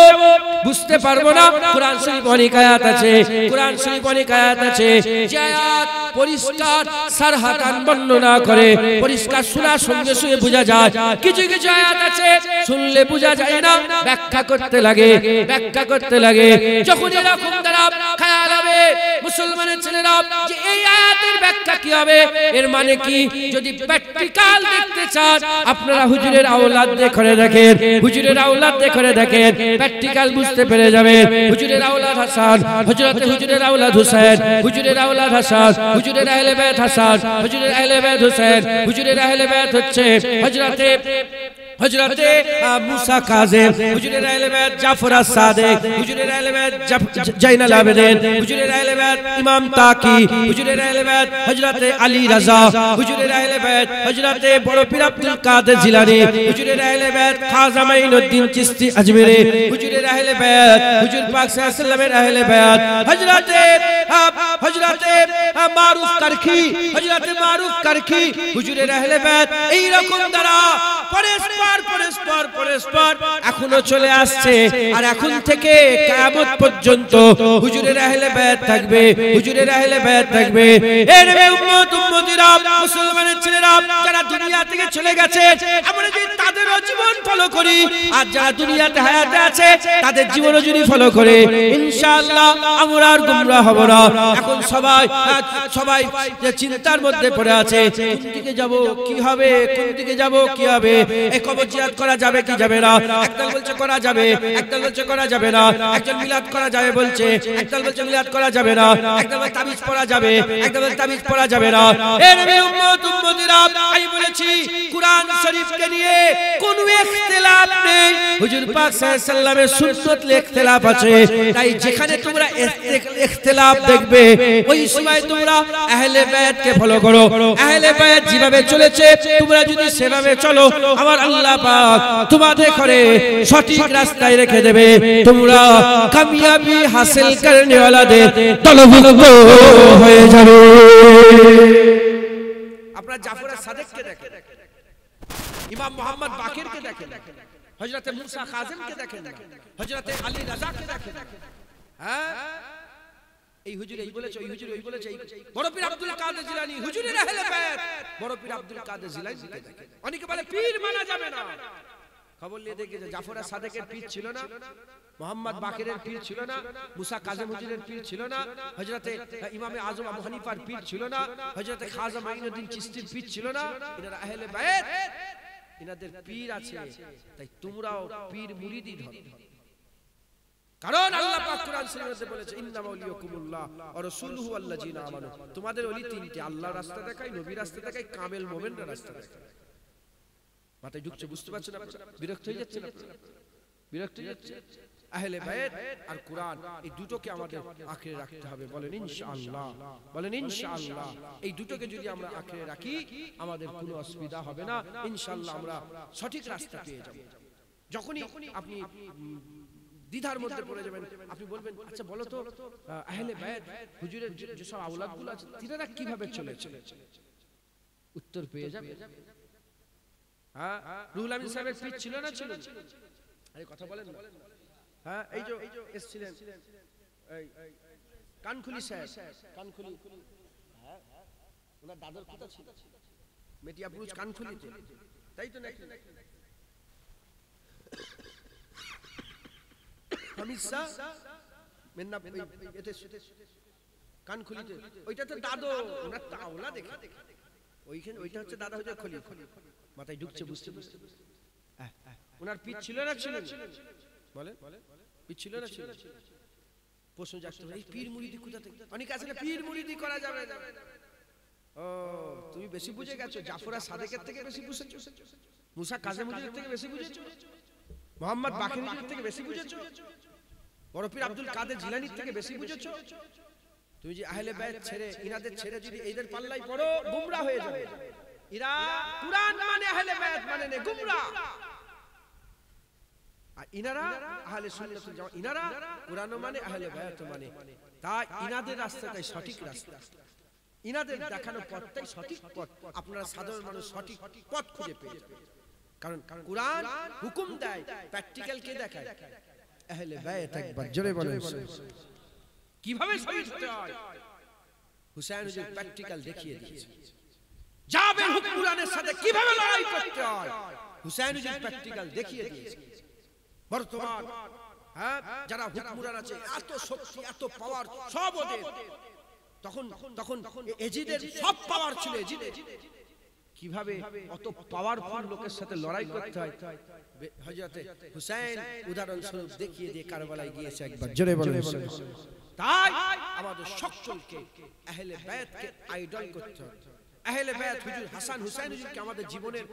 বুঝতে পারবো না। কোরআন শরীফ অনেক আয়াত আছে, কোরআন শরীফ অনেক আয়াত আছে যে আয়াত পরিষ্কার সারহাতান বর্ণনা করে, পরিষ্কার শোনার সঙ্গে সঙ্গে বোঝা যায়। কিছু কিছু আয়াত আছে শুনলে বোঝা যায় না, ব্যাখ্যা করতে লাগে, ব্যাখ্যা করতে লাগে। যখন এরকম দ্বারা খেয়াল হবে মুসলমানের ছেলেরা যে এই আয়াতের ব্যাখ্যা কি হবে, এর মানে কি, যদি প্র্যাকটিক্যাল দেখতে চান আপনারা হুজুরের আওলাদ দেখে দেখেন, হুজুরের আওলাদ দেখে দেখেন, প্র্যাকটিক্যাল বুঝতে পেরে যাবেন। হুজুরের আওলাদ হাসান, হযরতে হুজুরের আওলাদ হুসাইন, হুজুরের আওলাদ হাসান, হুজুরের আহলে বায়াত হাসান, হুজুরের আহলে বায়াত হুসাইন, হুজুরের আহলে বায়াত হচ্ছে হযরতে মুসা কাযিম, হুজুরের আহলে বায়াত জাফর আস-সাদিক, হুজুরের আহলে বায়াত জাইনাল আবেদিন, হুজুরের আহলে বায়াত ইমাম তাকি, হুজুরের আহলে বায়াত হযরতে আলী রাজা, হুজুরের আহলে বায়াত হযরতে বড় পীর আব্দুল কাদের জিলানী, হুজুরের আহলে বায়াত খাজা মাইনুদ্দিন চিশতি আজমেরি, হুজুরের আহলে বায়াত হুজুর পাক সাল্লাল্লাহু আলাইহি ওয়াসাল্লামের আহলে বায়াত হযরতে মারুফ কারখি, হযরতে মারুফ কারখি, হুজুরের আহলে বায়াত এই রকম দ্বারা পরস্পর এখনো চলে আসছে। আর এখন থেকে কিয়ামত পর্যন্ত হুজুরের আহলে বায়াত থাকবে, হুজুরের আহলে বায়াত থাকবে। এর উম্মত উম্মতিরা, মুসলমানের ছেলেরা যারা দুনিয়া থেকে চলে গেছে, আমরা যদি তাদের জীবন ফলো করি, আর যারা দুনিয়াতে হায়াতে আছে তাদের জীবনও যদি ফলো করে, ইনশাআল্লাহ আমরা আর গুমরাহ হব না। এখন সবাই যে চিন্তার মধ্যে পড়ে আছে, কোন দিকে যাব, কি হবে, কোন দিকে যাব, কি হবে, এই কবর জিয়ারত করা যাবে কি যাবে না। একদল বলছে করা যাবে, একদল বলছে করা যাবে না, একজন মিলাদ করা যাবে বলছে, একদল বলছে মিলাদ করা যাবে না, একদল বলছে তাবিজ পড়া যাবে, একদল বলছে তাবিজ পড়া যাবে না। এর উম্মত উম্মতিরা, আমি বলেছি কুরআন শরীফকে নিয়ে কোনো ইখতিলাফ নেই, হুজুর পাক সাল্লাল্লাহু আলাইহি ওয়াসাল্লামের সুন্নাত এ ইখতিলাফ আছে। তাই যেখানে তোমরা ইখতিলাফ দেখবে, ওই সময় তোমরা আহলে বায়াতকে ফলো করো। আহলে বায়াত যেভাবে চলেছে তোমরা যদি সেভাবে চলো, আমার আল্লাহ পাক তোমাদের করে সঠিক রাস্তায় রেখে দেবে, তোমরা কামিয়াবি হাসিল করনে ওয়ালাদের দলভুক্ত হয়ে যাবে। আপনারা জাফর আস-সাদিককে দেখেন, ইমাম মুহাম্মদ বাকিরকে দেখেন, হযরতে মুসা কাযিমকে দেখেন, হযরতে আলী রাজাকে দেখেন। হ্যাঁ, এই হুজুর এই বলেছে, ওই হুজুর ওই বলেছে, বড় পীর আব্দুল কাদের জিলানী হুজুরের আহলে বায়াত, বড় পীর আব্দুল কাদের জিলানী দেখেন। অনেকে বলে পীর মানা যাবে না, খবর নিয়ে দেখে যে জাফর আস-সাদিকের পীর ছিল না, মুহাম্মদ বাকিরের পীর ছিল না, মুসা কাযিম হুজুরের পীর ছিল না, হযরতে ইমামে আযম আবু হানিফার পীর ছিল না, হযরতে খাজা মাইনুদ্দিন চিশতির পীর ছিল না। এনারা আহলে বায়াত, এনাদের পীর আছে, তাই তোমরাও পীর মুরিদি ধরো। কারণ আল্লাহ পাক কোরআন শরীফে বলেছে, ইন্নামা ওয়ালিয়াকুমুল্লাহ ওয়া রাসূলুহু ওয়াল্লাযিনা আমানু, তোমাদের ওলি তিনটি, আল্লাহর রাস্তা দেখায়, নবীর রাস্তা দেখায়, কামেল মুমিনের রাস্তা দেখায়। মাথায় ঢুকছে, বুঝতে পারছেন আপনারা? বিরক্ত হয়ে যাচ্ছেন আপনারা? বিরক্ত হয়ে যাচ্ছে? আহলে বায়াত আর কোরআন এই দুটোকে আমাদের আঁকড়ে রাখতে হবে। বলেন ইনশাআল্লাহ, বলেন ইনশাআল্লাহ। এই দুটোকে যদি আমরা আঁকড়ে রাখি আমাদের কোনো অসুবিধা হবে না, ইনশাআল্লাহ আমরা সঠিক রাস্তা পেয়ে যাব। যখনই আপনি দ্বিধার মধ্যে পড়ে যাবেন, আপনি বলবেন আচ্ছা বলো তো আহলে বায়াত হুজুরের যেসব আওলাদগুলো আছে তিনারা কিভাবে চলেছে, উত্তর পেয়ে যাবে। হ্যাঁ, রুহুল আমিন সাহেবের পিঠ ছিল না ছিল? আরে কথা বলেন না। হ্যাঁ, এই যে এসেছিলেন এই কানখুলি সাহেব, কানখুলি, হ্যাঁ, ওনার দাদার কথা ছিল মেটিয়াপুর কানখুলিতে, তাই তো নাকি? হামিদ শাহ মেন্না এতে কানখুলিতে, ওইটা তো দাদু, ওনার তাওলা দেখে ওইখানে, ওইটা হচ্ছে দাদা, হচ্ছে খলি, মাথায় ঢুকছে বুঝতে বুঝতে। ওনার পিঠ ছিল না ছিল? বলে পিঠ ছিল না ছিল? প্রশ্ন যাচ্ছে এই পীর মুরিদি কোথা থেকে? অনেক আছে না পীর মুরিদি করা যাবে না। ও তুমি বেশি বুঝে গেছো, জাফর আর সাদেকের থেকে বেশি বুঝেছো, মুসা কাজেমুদ্দিনের থেকে বেশি বুঝেছো, মোহাম্মদ বাকির থেকে বেশি বুঝেছো, বড় পীর আব্দুল কাদের জিলানীর থেকে বেশি বুঝেছো। তুমি যে আহলে বাইত ছেড়ে, ইনাদের ছেড়ে যদি এইদের পাল্লাই পড়ো, গুমরা হয়ে যাবে। এরা কুরআন মানে আহলে বাইত মানে না, গুমরা। আর ইনারা আহলে সুন্নাত ওয়াল জামাত, ইনারা কুরআন মানে আহলে বাইত মানে। তাই ইনাদের রাস্তাটাই সঠিক রাস্তা, ইনাদের দেখানো পথটাই সঠিক পথ। আপনারা সাধারণ মানুষ সঠিক পথ খুঁজে পেয়ে যাবেন। কারণ কুরআন হুকুম দেয়, প্র্যাকটিক্যাল কে দেখায়? আহলে বাইত। একবার জোরে বলেন কিভাবে শহীদ হতে হয়। হুসাইন যে প্র্যাকটিক্যাল দেখিয়ে দিয়েছে, যাবেন কুরআনের সাথে কিভাবে লড়াই করতে হয়, হুসাইন যে প্র্যাকটিক্যাল দেখিয়ে দিয়েছে। বর্তমান হ্যাঁ যারা হুকমরান আছে, এত শক্তি এত পাওয়ার সব ওদের, তখন তখন এজিদের সব পাওয়ার ছিল এজিদের। কিভাবে অত পাওয়ারফুল লোকের সাথে লড়াই করতে হয়, হযরতে হুসাইন উদাহরণস্বরূপ দেখিয়ে দিয়ে কারবালায় গিয়েছে। একবার জোরে বলেন। তাই আমাদের সকলকে আহলে বাইতকে আইডল করতে হবে। আহলে বাইত হুজুর হাসান হুসাইন হুজুরকে আমাদের জীবনের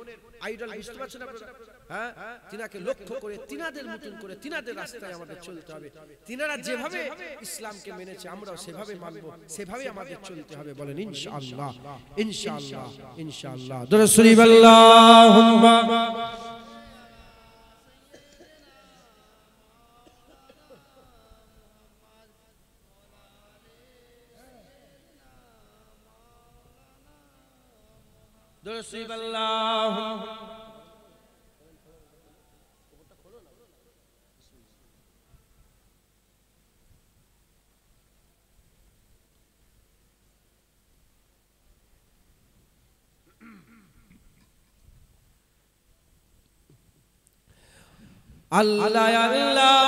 আইডল বুঝতে পারছেন আপনারা? হ্যাঁ, তিনাকে লক্ষ্য করে, তিনাদের মতন করে, তিনাদের রাস্তায় আমাদের চলতে হবে। তিনারা যেভাবে ইসলামকে মেনেছে আমরাও সেভাবে মানব, সেভাবে আমাদের চলতে হবে। বলেন ইনশাআল্লাহ, ইনশাআল্লাহ, ইনশাআল্লাহ। দরুদ শরীফ আল্লাহুম্মা দরুদ শরীফ আল্লাহুম্মা अल्लाह अल्लाह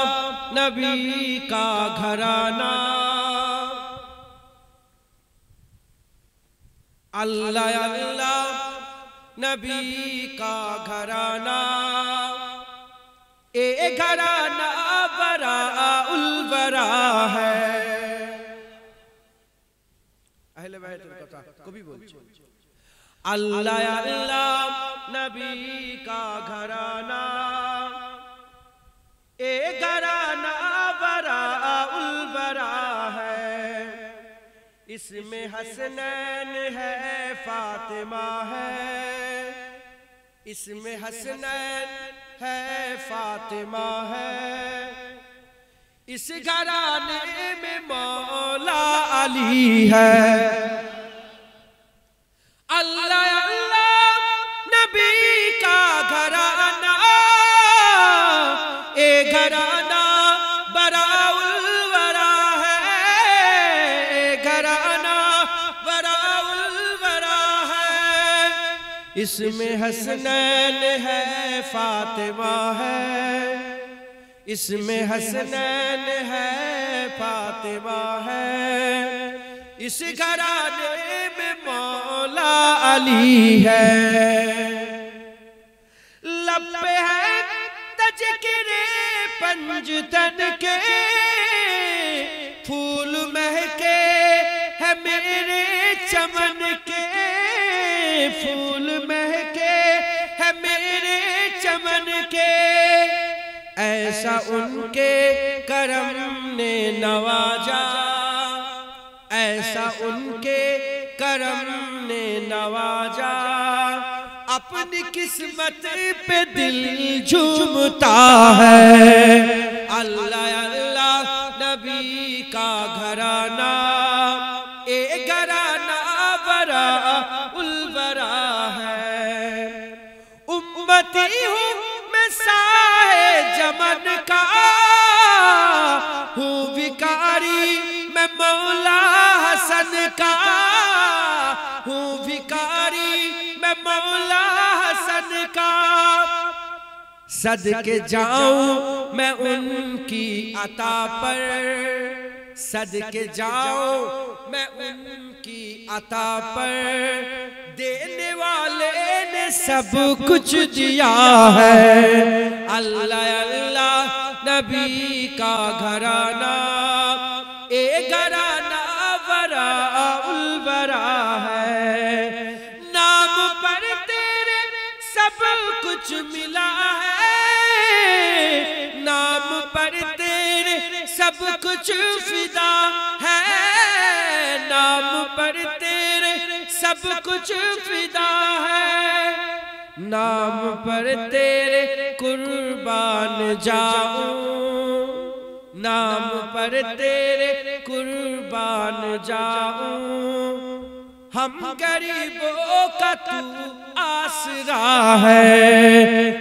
नबी का घराना, अल्लाह अल्लाह नबी का घराना, ए घराना बरा उल बरा है। अहले बैत का कभी बोलते अल्लाह अल्लाह नबी का घराना, ए घराना बरा उल बरा है। इसमें हसनैन है फातिमा है, इसमें हसनैन है फातिमा है। इस घराने में मौला अली है। अल्लाह अल्लाह नबी का घराना, ए घराना बराउल वरा है, ए घराना बराउल वरा है। इसमें हसनैन है फातिमा है, इसमें हसनैन है फातिमा है। इस घराने में मौला अली है। लब पे है तज़किरे पंजतन के, फूल महके है मेरे चमन के, फूल महके है मेरे चमन के। ऐसा उनके करम ने नवाजा, ऐसा उनके करम ने नवाजा। अपनी किस्मत पे दिल झूमता है। अल्लाह अल्लाह नबी का घराना, ए घराना बरा उल बरा उम्मती हूँ मैं साहे जमन का, हूँ भिखारी मैं मौला हसन का, हूँ भिखारी मैं मौला हसन का। सदके जाऊं मैं उनकी अता पर, सदके जाऊं मैं उनकी अता पर, देने वाले ने सब कुछ दिया है। अल्लाह अल्लाह नबी का घराना, ए घराना बरा उल बरा है। नाम पर तेरे सब कुछ मिला है, नाम पर तेरे सब कुछ फिदा है, नाम पर तेरे सब कुछ फिदा है। नाम पर तेरे कुर्बान जाऊं, नाम पर तेरे कुर्बान जाऊं। हम गरीबों का तू आसरा है।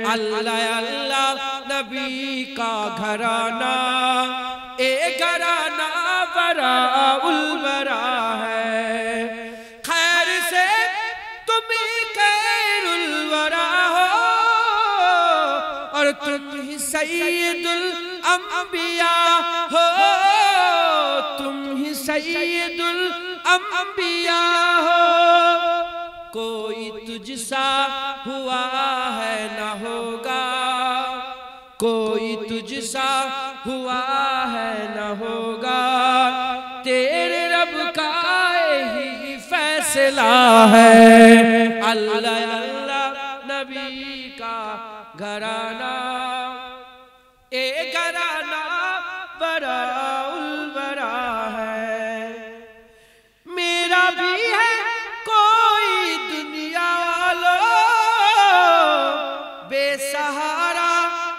अल्लाह अल्लाह नबी का घराना, ए घराना बरा उल बरा है। खैर से तुम ही खैरुल वरा हो, और तुम ही सैयदुल अंबिया हो, तुम ही सैयदुल अंबिया हो। कोई तुझसा हुआ है न होगा, कोई तुझसा हुआ है न होगा, तेरे रब का ही फैसला है। अल्लाह अल्लाह नबी का घराना, ए घराना बरा उल बरा है। मेरा भी है कोई दुनिया वालों, बेसहारा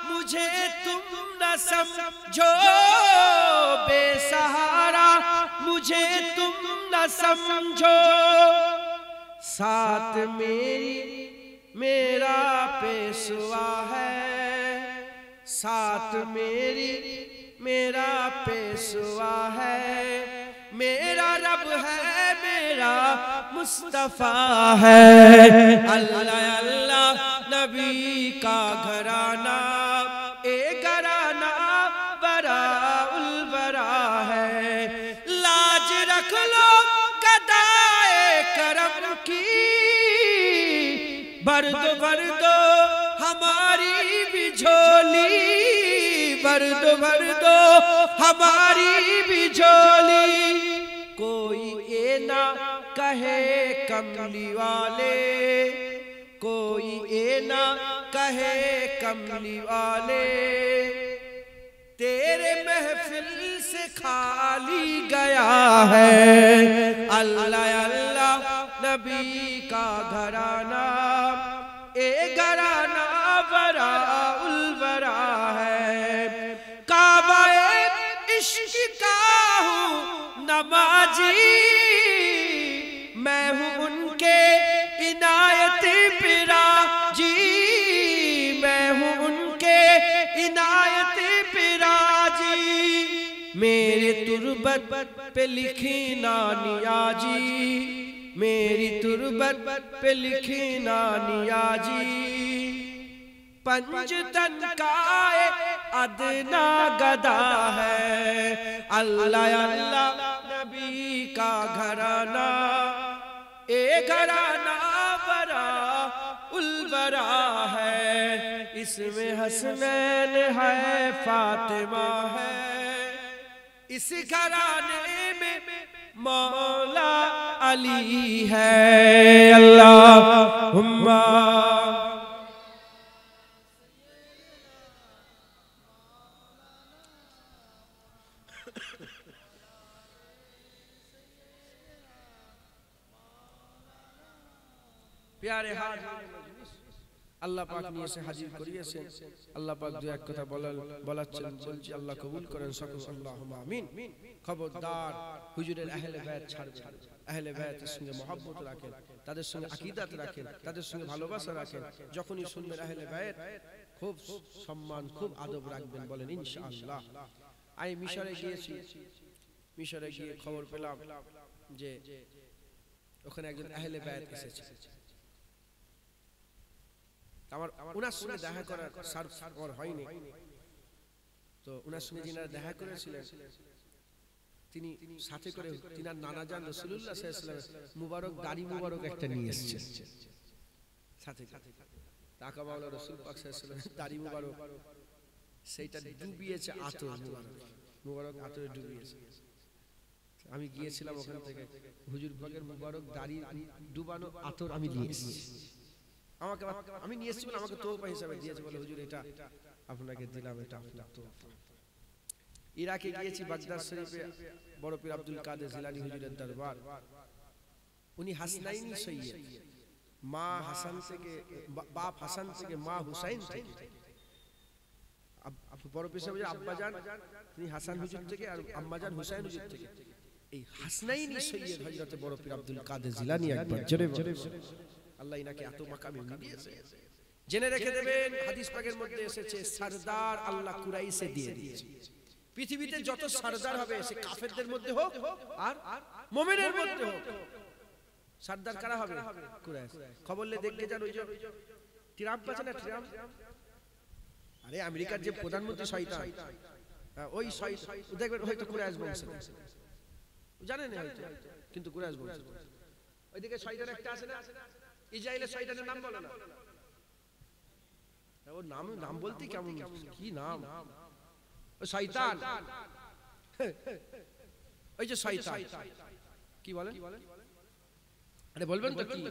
मुझे तुम न समझो, बेसहारा मुझे तुम न समझो। साथ मेरा पेशवा है, साथ मेरा पेशवा है। मेरा रब है मेरा मुस्तफा है। अल्लाह अल्लाह नबी का घराना, ए घराना बरा उल बरा है। लाज रख लो गदाए करम की, भर दो हमारी भी झोली, भर दो हमारी भी झोली। कोई ये ना कहे कमली वाले, कोई ये ना कहे कमली वाले, तेरे महफिल से खाली गया है। अल्लाह अल्लाह नबी का घराना, ए घराना बरा उल बरा है। काबाए इश्क का हूँ नमाजी, मैं हूँ उनके इनायत पिराजी, मैं हूँ उनके इनायत पिराजी। मेरे तुरबत पे लिखी नानियाजी, मेरी तुरबत पे लिखी नानियाजी। पंजतन का अदना गदा है। अल्लाह अल्लाह नबी का घराना, ए घराना बरा उल बरा है। इसमें हसनैन है, फातिमा है, इस घराने में मौला अली है। अल्लाहुम्मा प्यारे हाथ আল্লাহ পাক নিয়ে এসে হাজির করিয়েছেন। আল্লাহ পাক দুই এক কথা বলাচ্ছেন, বলছি আল্লাহ কবুল করেন সকল। আল্লাহুম্মা আমিন। খবরদার হুজুরের আহলে বাইত ছাড়বেন।
আহলে বায়াতের সঙ্গে মহব্বত রাখেন, তাদের সঙ্গে আকীদাত রাখেন, তাদের সঙ্গে ভালোবাসা রাখেন, যখনই শুনবেন আহলে বায়াত খুব সম্মান, খুব আদব রাখবেন, বলেন ইনশাআল্লাহ। আমি মিশরে গিয়েছি, মিশরে গিয়ে খবর পেলাম যে ওখানে একজন আহলে বায়াত এসেছে। আমার ওনার সঙ্গে দেখা করার আমার হয়নি, তো ওনার সঙ্গে যিনারা দেখা করেছিলেন তিনি সাথে করে তিনার নানা জান রাসূলুল্লাহ সাল্লাল্লাহু আলাইহি ওয়াসাল্লাম মুবারক দাড়ি মুবারক একটা নিয়ে এসেছেন সাথে। টাকা মাওলা রাসূল পাক সাল্লাল্লাহু আলাইহি ওয়াসাল্লাম দাড়ি মুবারক সেইটা ডুবিয়েছে আতর মুবারক, মুবারক আতরে ডুবিয়েছে। আমি গিয়েছিলাম ওখান থেকে, হুজুর পাকের মুবারক দাড়ি ডুবানো আতর আমি নিয়ে এসেছি। আমাকে আমি নিয়ে এসেছি বলে আমাকে তোহফা হিসেবে দিয়েছে, বলে হুজুর এটা আপনাকে দিলাম, এটা আপনার তোহফা। ইরাকে গিয়েছি, বাগদাদ শরীফে বড় পীর আব্দুল কাদের জিলানী হুজুরের দরবার। উনি হাসনাইনি সৈয়দ, মা হাসান থেকে বাপ হাসান থেকে মা হুসাইন থেকে, বড় পীর সাহেব আব্বাজান তিনি হাসান হুজুর থেকে আর আম্মাজান হুসাইন হুজুর থেকে। এই হাসনাইনি সৈয়দ হযরত বড় পীর আব্দুল কাদের জিলানী একবার জোরে আল্লাহ ইনাকে এত মাকাম দিয়েছে। জেনে রেখে দেবেন, হাদিস পাকের মধ্যে এসেছে সরদার আল্লাহ কুরাইশে দিয়ে দিয়েছে। পৃথিবীতে যত সরদার হবে সে কাফেরদের মধ্যে হোক আর মুমিনের মধ্যে হোক, সরদার কারা হবে? কুরাইশ। খবর লে দেখতে যান, ওই যে ট্রাম্প আছে না, ট্রাম্প, আরে আমেরিকার যে প্রধানমন্ত্রী শয়তান, ওই শয়তান দেখবেন হয়তো কুরাইশ বংশের, জানেন না হয়তো, কিন্তু কুরাইশ বংশের। ওইদিকে শয়তান একটা আছে না, ইসরায়েলের শয়তানের নাম বলো না, ওর নাম বলতে কেমন, কি নাম, শয়তান, ওই যে শয়তান কি বলেন, আরে বলবেন তো কি,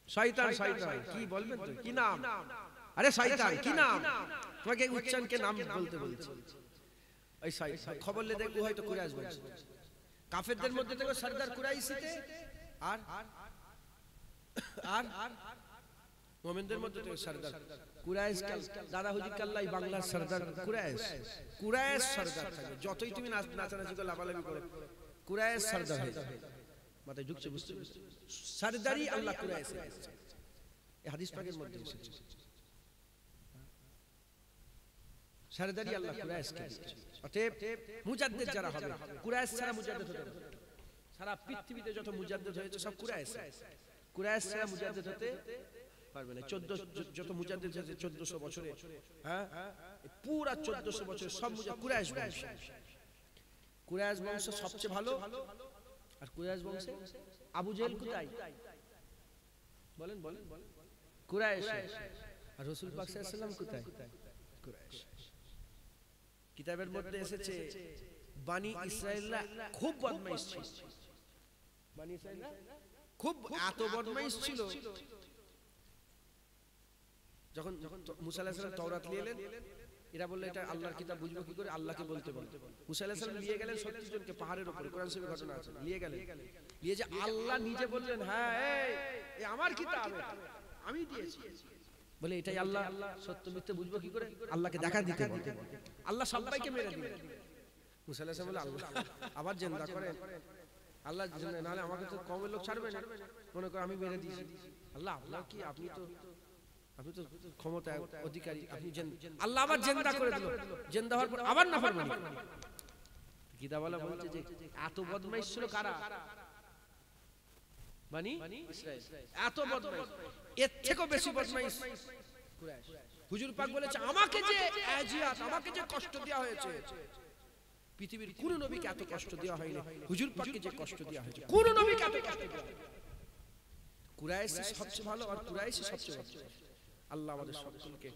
শয়তান শয়তান কি বলবেন তো, কি নাম, আরে শয়তান কি নাম, তোমাকে উচ্চারণকে নাম বলতে বলছি। ওই শয়তান খবর লে দেখো হয়তো কুরাইশ বংশ, কাফেরদের মধ্যে থেকে সরদার কুরাইশিতে আর আর মুমিনদের মধ্যে থেকে সরদার কুরাইশ। দাদা হুজুর কাল্লাই বাংলার সরদার কুরাইশ, কুরাইশ সরদার থাকে। যতই তুমি নাচানাচি করে লাফালাফি করো, কুরাইশ সরদার হয়ে যাবে, মাথায় ঢুকছে, বুঝতে সরদারি আল্লাহ কুরাইশ, এই হাদিস পাকের মধ্যে এসেছে সরদারি আল্লাহ কুরাইশকে দিয়েছে। অতএব মুজাদ্দিদ যারা হবে, কুরাইশ ছাড়া মুজাদ্দিদ হতে পারে। সারা পৃথিবীতে যত মুজাদ্দিদ হয়েছে সব কুরাইশ, কুরাইশ ছাড়া মুজাদ্দিদ হতে পারবে না। 14 যত মুজাদ্দিদ হয়েছে 1400 বছরে, হ্যাঁ পুরা 1400 বছরে সব মুজাদ্দিদ কুরাইশ বংশ। কুরাইশ বংশ সবচেয়ে ভালো। আর কুরাইশ বংশে আবু জেহেল কোথায় বলেন, বলেন কুরাইশ। আর রাসূল পাক সাল্লাল্লাহু আলাইহি ওয়াসাল্লাম কোথায়? কুরাইশ। কিতাবের মধ্যে এসেছে বনি ইসরাইলরা খুব বদমাইশ ছিল, বনি ইসরাইলরা খুব এত বদমাইশ ছিল, যখন মুসা আলাইহিস সালাম তাওরাত নিয়ে এলেন, এরা বলল এটা আল্লাহর কিতাব, বুঝবো কি করে, আল্লাহকে বলতে বলতে মুসা আলাইহিস সালাম নিয়ে গেলেন 70 জনকে পাহাড়ের উপরে, কোরআন শরীফে ঘটনা আছে, নিয়ে গেলেন, নিয়ে যে আল্লাহ নিজে বললেন হ্যাঁ এই আমার কিতাব, আমি দিয়েছি, বলে এটাই আল্লাহ, সত্য মিথ্যে বুঝবো কি করে, আল্লাহকে দেখা দিতে বলতে, আল্লাহ সবাইকে মেরে দিলেন। মুসা আলাইহিস সালাম বলে আল্লাহ আবার জিন্দা করেন, আল্লাহ নাহলে আমাকে তো কমের লোক ছাড়বে না, মনে করে আমি মেরে দিয়েছি। আল্লাহ আল্লাহ কি, আপনি তো ক্ষমতা অধিকারী, আপনি আল্লাহ আবার জিন্দা করে দিল, জিন্দা হওয়ার পর আবার নাফরমানি। কিতাবওয়ালা বলছে যে এত বদমাইশ ছিল কারা? বনি ইসরাইল, এত বদমাইশ, এর থেকেও বেশি বদমাইশ কুরাইশ। হুজুর পাক বলেছে আমাকে যে আজিয়াত, আমাকে যে কষ্ট দেওয়া হয়েছে, পৃথিবীর কোন নবীকে এত কষ্ট দেওয়া হয়নি, হুজুর পাককে যে কষ্ট দেওয়া হয়েছে কোন নবীকে এত কষ্ট দেওয়া হয়নি। কুরাইশ সবচেয়ে ভালো আর কুরাইশ সবচেয়ে ভালো। আল্লাহ আমাদের সকলকে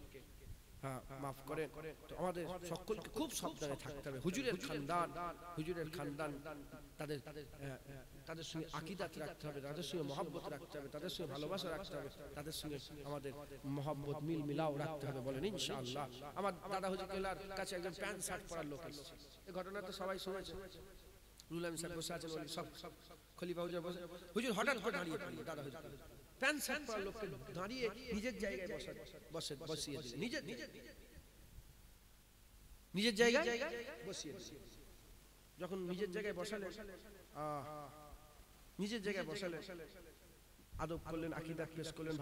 মাফ করে, তো আমাদের সকলকে খুব সাবধানে থাকতে হবে। হুজুরের খানদান তাদের সঙ্গে আকীদাত রাখতে হবে, তাদের সঙ্গে মহব্বত রাখতে হবে, তাদের সঙ্গে ভালোবাসা রাখতে হবে, তাদের সঙ্গে আমাদের মহব্বত মিল মিলাও রাখতে হবে, বলেন ইনশাআল্লাহ। আমার দাদা হুজুর কেলার কাছে একজন প্যান্ট শার্ট পরার লোক এসেছে, এই ঘটনা তো সবাই শুনেছে। রুলাম সাহেব বসে আছেন, সব খলিফা হুজুর বসে, হুজুর হঠাৎ করে দাঁড়িয়ে পড়লেন, দাদা হুজুর প্যান্ট শার্ট পরা লোককে দাঁড়িয়ে নিজের জায়গায় বসিয়ে দিলেন, নিজের জায়গায় বসিয়ে দিলেন। যখন নিজের জায়গায় বসালেন, নিজের জায়গায় বসালেন, আদব করলেন, আকীদা পেশ করলেন,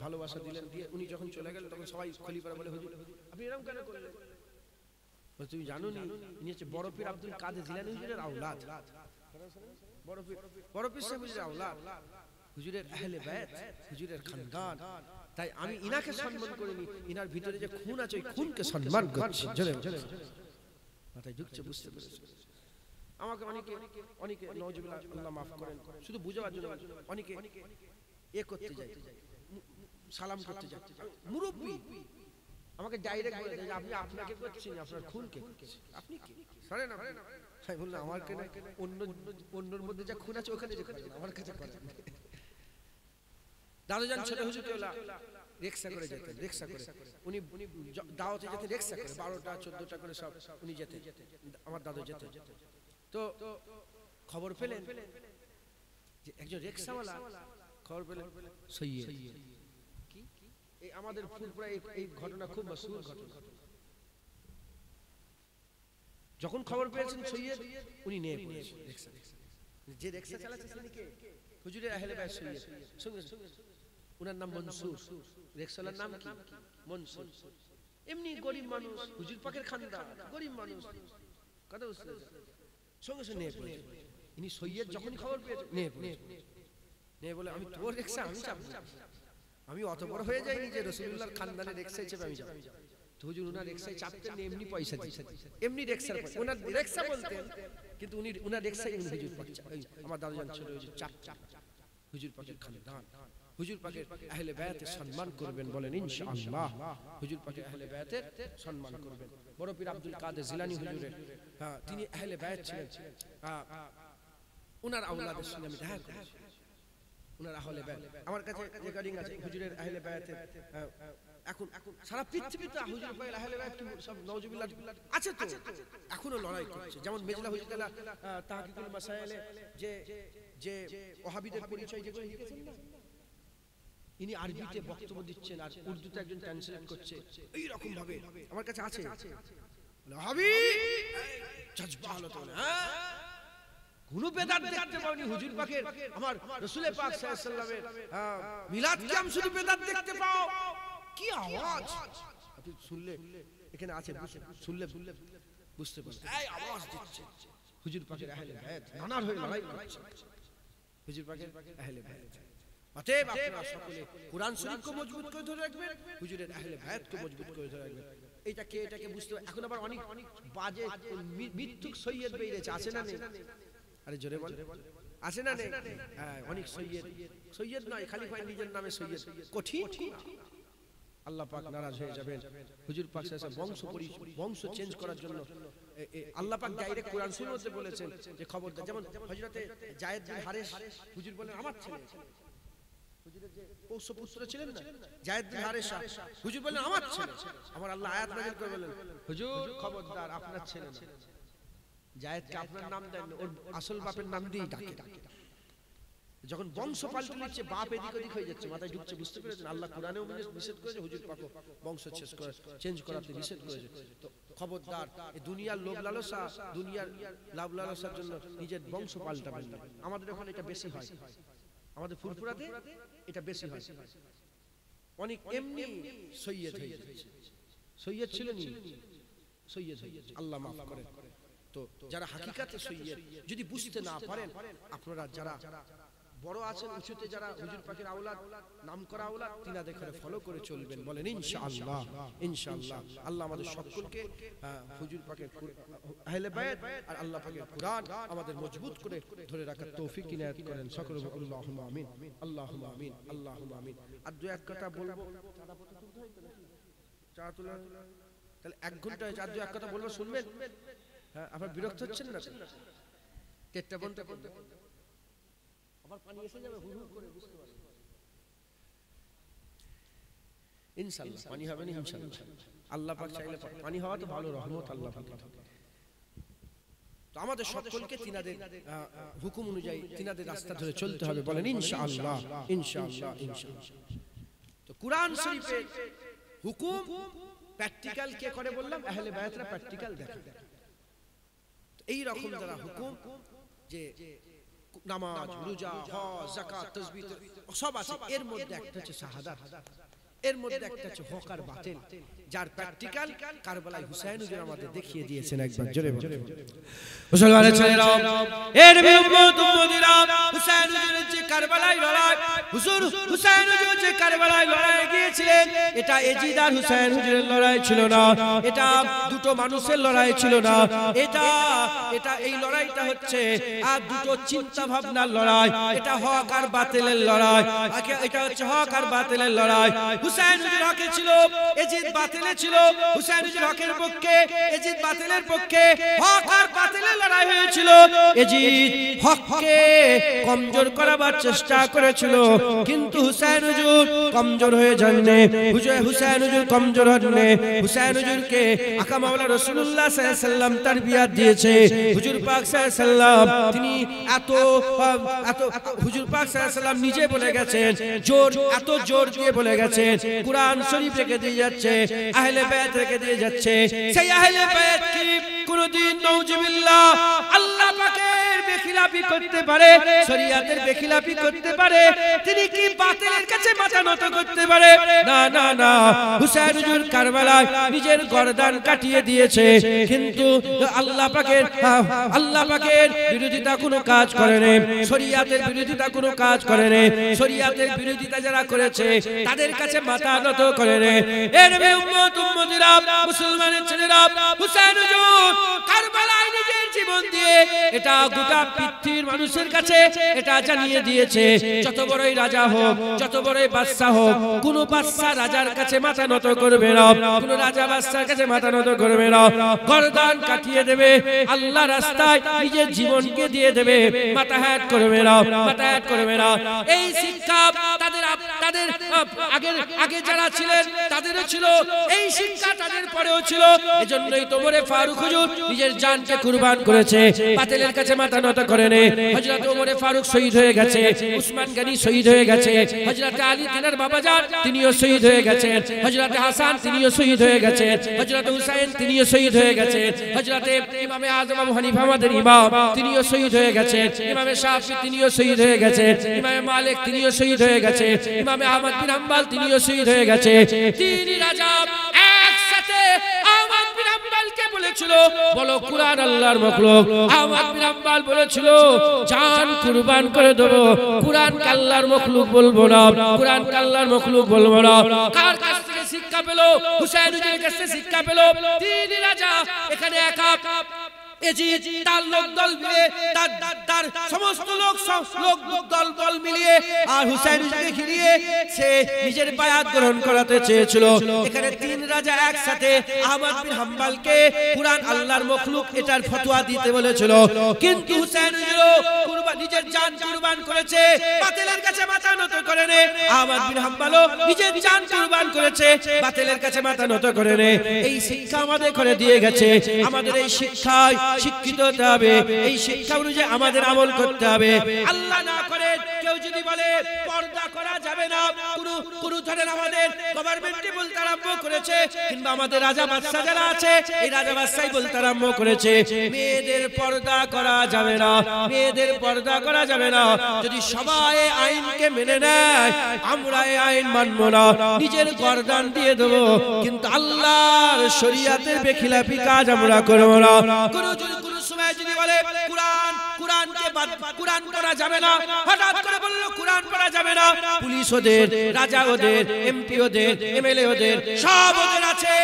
ভালোবাসা দিলেন, দিয়ে উনি যখন চলে গেলেন তখন সবাই খলিফারা বলে, হুজুর আপনি এরকম কেন করলেন? তুমি জানো নি ইনি হচ্ছে বড় পীর আব্দুল কাদের জিলানী হুজুরের আওলাদ, বড় পীর সাহেব হুজুরের আওলাদ, হুজুরের আহলে বায়ত, হুজুরের খানদান। তাই আমি ইনাকে সম্মান করিনি, ইনার ভিতরে যে খুন আছে ওই খুনকে সম্মান করছি। মাথায় ঢুকছে, বুঝতে পেরেছি। আমাকে অনেকে নওজুবিল্লাহ, আল্লাহ মাফ করেন, শুধু বুঝাবার জন্য অনেকে করতে যায়, সালাম করতে যায়, মুরব্বী আমাকে ডাইরেক্ট বলে দেয় যে আপনি আপনাকে করছেন, আপনার খুনকে করছেন, আপনি কি সরেন না। আমি বললাম আমার কেন, অন্যর মধ্যে যা খুন আছে ওখানে যে করেন, আমার কাছে করেন। দাদুজান ছোট হুজুরকে রিকশা করে যেতেন, রিকশা করে উনি দাওয়াতে যেতেন, রিকশা করে 12টা 14টা করে সব উনি যেতেন, আমার দাদু যেতেন। তো খবর পেলেন যে একজন রিকশাওয়ালা, খবর পেলেন সৈয়দ, এই আমাদের ফুলপুরা এই ঘটনা খুব মাসহুর ঘটনা। যখন খবর পেয়েছেন সৈয়দ, উনি নেমে পড়েছেন রিকশা, যে রিকশা চালাচ্ছে তিনি কে? হুজুরের আহলে বায়ত সৈয়দ, সঙ্গে উনার নাম মনসুর, রিকশাওয়ালার নাম কি? মনসুর। এমনি গরিব মানুষ, হুজুর পাকের খানদান, গরিব মানুষ, কথা বুঝতে সঙ্গে সঙ্গে নেমে পড়েছেন। ইনি সৈয়দ যখনই খবর পেয়েছেন নেমে পড়েছেন, নেমে বলে আমি তোর রিকশা আমি চাপবো, আমি অত বড় হয়ে যাইনি যে রাসূলুল্লাহর খানদানের রিকশায় চেপে আমি যাব। তো হুজুর উনার রিকশায় চাপতেন না, এমনি পয়সা দিতেন, এমনি রিকশার পয়সা, উনার রিকশা বলতেন, কিন্তু উনি উনার রিকশায় উনি হুজুর পাক আমার দাদুজান ছোট হুজুর চাপ হুজুর পাকের খানদান, হুজুর পাকের আহলে বায়াতের সম্মান করবেন, বলেন ইনশাআল্লাহ। হুজুর পাকের আহলে বায়াতের সম্মান করবেন। বড় পীর আব্দুল কাদের জিলানী হুজুরের, তিনি আহলে বায়াত ছিলেন, উনার আওলাদের সঙ্গে আমি দেখা করেছি, উনার আহলে বায়াত আমার কাছে রেকর্ডিং আছে হুজুরের আহলে বায়াতের। এখন সারা পৃথিবীতে হুজুর পাকের আহলে বায়াত সব নওজুবিল্লাহ আছে তো, এখনো লড়াই করছে। যেমন মেজলা হুজুরুল্লাহ তাহকিকুল মাসায়েলে যে যে ওহাবিদের পরিচয় যেগুলো লিখেছেন না, ইনি আরবিতে বক্তব্য দিচ্ছেন আর উর্দুতে একজন ট্রান্সলেট করছে, এই রকম ভাবে আমার কাছে আছে। ওহাবি জজবা হলো তো না, কোনো বেদাত দেখতে পাওনি হুজুর পাকের, আমার রাসূল পাক সাল্লাল্লাহু আলাইহি ওয়াসাল্লামের মিলাদ কিয়াম শুধু বেদাত দেখতে পাও। কি আওয়াজ আপনি শুনলে, এখানে আছে শুনলে বুঝতে পারবেন, এই আওয়াজ দিচ্ছে হুজুর পাকের আহলে বায়াত, নানার হয়ে লড়াই করছে হুজুর পাকের আহলে বায়াত। অতএব আপনারা সকলে কুরআন শরীফকে মজবুত করে ধরে রাখবেন, হুজুরের আহলে বায়াতকে মজবুত করে ধরে রাখবেন। এটাকে বুঝতে হবে। এখন আবার অনেক বাজে মিথ্যুক সৈয়দ বেরিয়েছে, আছে না নেই? আরে জোরে বল, আছে না নেই? হ্যাঁ, অনেক সৈয়দ নয়, খালি ভাই নিজের নামে সৈয়দ, কঠিন। আল্লাহ পাক নারাজ হয়ে যাবেন। হুজুর পাক বংশ চেঞ্জ করার জন্য আল্লাহ পাক ডাইরেক্ট কোরআন শরীফে বলেছেন যে খবরদার। যেমন হযরতে যায়েদ বিন হারেস হুজুর বলেন আমার ছেলে, হুজুরের যে পৌষ পুত্র ছিলেন না যায়েদ বিন হারেস, হুজুর বলেন আমার ছেলে। আমার আল্লাহ আয়াত নাযিল করে বলেন হুজুর খবরদার আপনার ছেলে না, যায়েদকে আপনার নাম দেন, ওর আসল বাপের নাম দিয়ে ডাকে। যখন বংশ পাল্টে নিচ্ছে, বাপ এদিক ওদিক হয়ে যাচ্ছে, মাথায় ঢুকছে, বুঝতে পেরেছেন? আল্লাহ কোরআনেও নিষেধ করেছে, হুজুর পাকও বংশ চেঞ্জ করাতে নিষেধ করেছে। তো খবরদার এই দুনিয়ার লোভ লালসা, দুনিয়ার লাভ লালসার জন্য নিজের বংশ পাল্টাবেন না। আমাদের ওখানে এটা বেশি হয়, আমাদের ফুরফুরাতে এটা বেশি হয়। অনেক এমনি সৈয়দ হয়ে যাচ্ছে, সৈয়দ ছিলেন সৈয়দ হয়ে যাচ্ছে, আল্লাহ মাফ করেন। তো যারা হাকিকাতে সৈয়দ যদি বুঝতে না পারেন, আপনারা যারা বড় আছেন উঁচুতে, যারা হুজুর পাকের আওলাদ, নাম করা আওলাদ, তিনাদের করে ফলো করে চলবেন, বলেন ইনশাআল্লাহ। ইনশাআল্লাহ আল্লাহ আমাদের সকলকে হুজুর পাকের আহলে বায়াত আর আল্লাহ পাকের কুরআন আমাদের মজবুত করে ধরে রাখার তৌফিক ইনায়াত করেন। সকলে আল্লাহুম্মা আমিন, আল্লাহুম্মা আমিন, আল্লাহুম্মা আমিন। আর দুই এক কথা বলবো, চা তোলা তাহলে 1 ঘন্টা হয়েছে, আর দুই এক কথা বলবো, শুনবেন? হ্যাঁ, আপনারা বিরক্ত হচ্ছেন না? টেটটা বন্ধ করতে আবার পানি এসে যাবে হুড় করে, বুঝতে পারবেন ইনশাআল্লাহ পানি হবে না ইনশাআল্লাহ। আল্লাহ পাক চাইলে পানি হওয়া তো ভালো রহমত আল্লাহ পাকের। তো আমাদের সকলকে তিনাদের হুকুম অনুযায়ী তিনাদের রাস্তা ধরে চলতে হবে, বলেন ইনশাআল্লাহ, ইনশাআল্লাহ, ইনশাআল্লাহ। তো কুরআন শরীফের হুকুম প্র্যাকটিক্যাল কে করে বললাম? আহলে বায়াতরা প্র্যাকটিক্যাল দেখে। এই রকম যারা হুকুম যে নামাজ রোজা হজ যাকাত তাসবিহ সব আছে, এর মধ্যে একটা হচ্ছে শাহাদাত, এর মধ্যে একটা হচ্ছে হক আর বাতিল, যার প্র্যাকটিক্যাল কারবালায় হুসাইন হুজুর আমাদের দেখিয়ে দিয়েছেন। একবার জোরে বলুন
মুসলমানের ছেলেরা, এর নবী উম্মত উম্মতিরা, হুসাইন হুজুরের যে কারবালায় লড়াই, হুজুর হুসাইন হুজুর যে কারবালায় লড়াই গিয়েছিলেন, এটা এজিদ আর হুসাইন হুজুরের লড়াই ছিল না, এটা দুটো মানুষের লড়াই ছিল না, এটা এই লড়াইটা হচ্ছে আর দুটো চিন্তা ভাবনার লড়াই, এটা হক আর বাতিলের লড়াই, এটা হচ্ছে হক আর বাতিলের লড়াই। হুসাইন হুজুর হকে ছিল, এজিদ বাতিলে ছিল। হুসাইন হুজুর হকের পক্ষে, এজিদ বাতিলের পক্ষে। হক আর বাতিলের লড়াই হয়েছিল। এজিদ হককে কমজোর করাবার চেষ্টা করেছিল, কিন্তু হুসাইন হুজুর কমজোর হয়ে যাননি। হুসাইন হুজুর কমজোর হননি। হুসাইন হুজুরকে আকা মাওলা রাসূলুল্লাহ সাল্লাল্লাহু আলাইহি ওয়াসাল্লাম তারবিয়াত দিয়েছে। হুজুর পাক সাল্লাল্লাহু আলাইহি ওয়াসাল্লাম তিনি এত হুজুর পাক সাল্লাল্লাহু আলাইহি ওয়াসাল্লাম নিজে বলে গেছেন, এত জোর দিয়ে বলে গেছেন, কুরআন শরীফ রেখে দিয়ে যাচ্ছে, আহলে বায়াত রেখে দিয়ে যাচ্ছে। সেই আহলে বায়াত কি কোনদিন নাউজুবিল্লাহ আল্লাহ পাকের বেখিলাফি করতে পারে, শরীয়তের বেখিলাফি করতে পারে? তিনি কি বাতিলের কাছে মাথা নত করতে পারে? না না না। হুসাইন হুজুর কারবালায় নিজের গর্দান কাটিয়ে দিয়েছে, কিন্তু আল্লাহ পাকের বিরোধিতা কোনো কাজ করেনি, শরীয়তের বিরোধিতা কোনো কাজ করেনি। শরীয়তের বিরোধিতা যারা করেছে তাদের কাছে মাথা নত করেনি। এর নবী উম্মত উম্মতিরা, মুসলমানের ছেলেরা, হুসাইন হুজুর কারবালায় নিজের জীবন দিয়ে এটা গোটা পৃথিবীর মানুষের কাছে এটা জানিয়ে দিয়েছে, যত বড়ই রাজা হোক, যত বড়ই বাদশা হোক, কোন বাদশা রাজার কাছে মাথা নত করবে না, কোন রাজা বাদশার কাছে মাথা নত করবে না। গর্দান কাটিয়ে দেবে, আল্লাহ রাস্তায় নিজের জীবনকে দিয়ে দেবে, মাথা হ্যাট করবে না, মাথা হ্যাট করবে না। এই শিক্ষা তাদের আগে যারা ছিলেন তাদেরও ছিল, এই শিক্ষা তাদের পরেও ছিল। এজন্যই তো ওমরে ফারুক হুজুর নিজের জানকে কুরবান করেছে, বাতিলের কাছে মাথা নত করেনি। হযরত ওমরে ফারুক শহীদ হয়ে গেছে, উসমান গনি শহীদ হয়ে গেছে, হযরত আলী তিনার বাবাজান তিনিও শহীদ হয়ে গেছেন, হযরত হাসান তিনিও শহীদ হয়ে গেছেন, হযরত হুসাইন তিনিও শহীদ হয়ে গেছেন, হযরত ইমামে আযম আবু হানিফা আমাদের ইমাম তিনিও শহীদ হয়ে গেছেন, ইমামে শাফি তিনিও শহীদ হয়ে গেছেন, ইমামে মালিক তিনিও শহীদ হয়ে গেছেন, ইমামে আহমদ বিন হাম্বল তিনিও শহীদ হয়ে গেছেন। তিন রাজা একসাথে আহমদ বিন হাম্বলকে বলেছিল, বলো কুরআন আল্লাহর মাখলুক। আহমদ বিন হাম্বল বলেছিল, জান কুরবান করে দেব, কুরআন আল্লাহর মাখলুক বলবো না, কুরআন আল্লাহর মাখলুক বলবো না। কার কাছ থেকে শিক্ষা পেল? হুসাইন হুজুরের কাছ থেকে শিক্ষা পেল। তিন রাজা এখানে একা, এজিদ তার লোক দল মিলে, তার সমস্ত লোক দল মিলিয়ে আর হুসাইন হুজুরকে ঘিরিয়ে সে নিজের বায়াত গ্রহণ করাতে চেয়েছিল। এখানে তিন রাজা একসাথে আহমদ বিন হাম্বলকে কুরআন আল্লাহর মাখলুক এটার ফতোয়া দিতে বলেছিল, কিন্তু হুসাইন হুজুর নিজের জান কুরবান করেছে, বাতিলের কাছে মাথা নত করেনি। আহমদ বিন হাম্বলও নিজের জান কুরবান করেছে, বাতিলের কাছে মাথা নত করেনি। এই শিক্ষা আমাদের করে দিয়ে গেছে। আমাদের এই শিক্ষায় শিক্ষিত হতে হবে, এই শিক্ষা অনুযায়ী আমাদের আমল করতে হবে। আল্লাহ না করে কেউ যদি বলে পর্দা করা যাবে না, কোন ধরনের আমাদের গভর্নমেন্টই বলতে আরম্ভ করেছে, কিংবা আমাদের রাজা বাদশা যারা আছে এই রাজা বাদশাই বলতে আরম্ভ করেছে মেয়েদের পর্দা করা যাবে না, মেয়েদের পর্দা করা যাবে না। যদি সবাই আইনকে মেনে নেয়, আমরা এই আইন মানব না, নিজের গর্দান দিয়ে দেবো, কিন্তু আল্লাহর শরীয়তের বেখিলাফি কাজ আমরা করব না। কোন সময় যদি বলে কুরআন পড়া যাবে না, হঠাৎ করে বললো কুরআন পড়া যাবে না, পুলিশ ওদের, রাজা ওদের, এমপি ওদের, এমএলএ ওদের, সব ওদের আছে,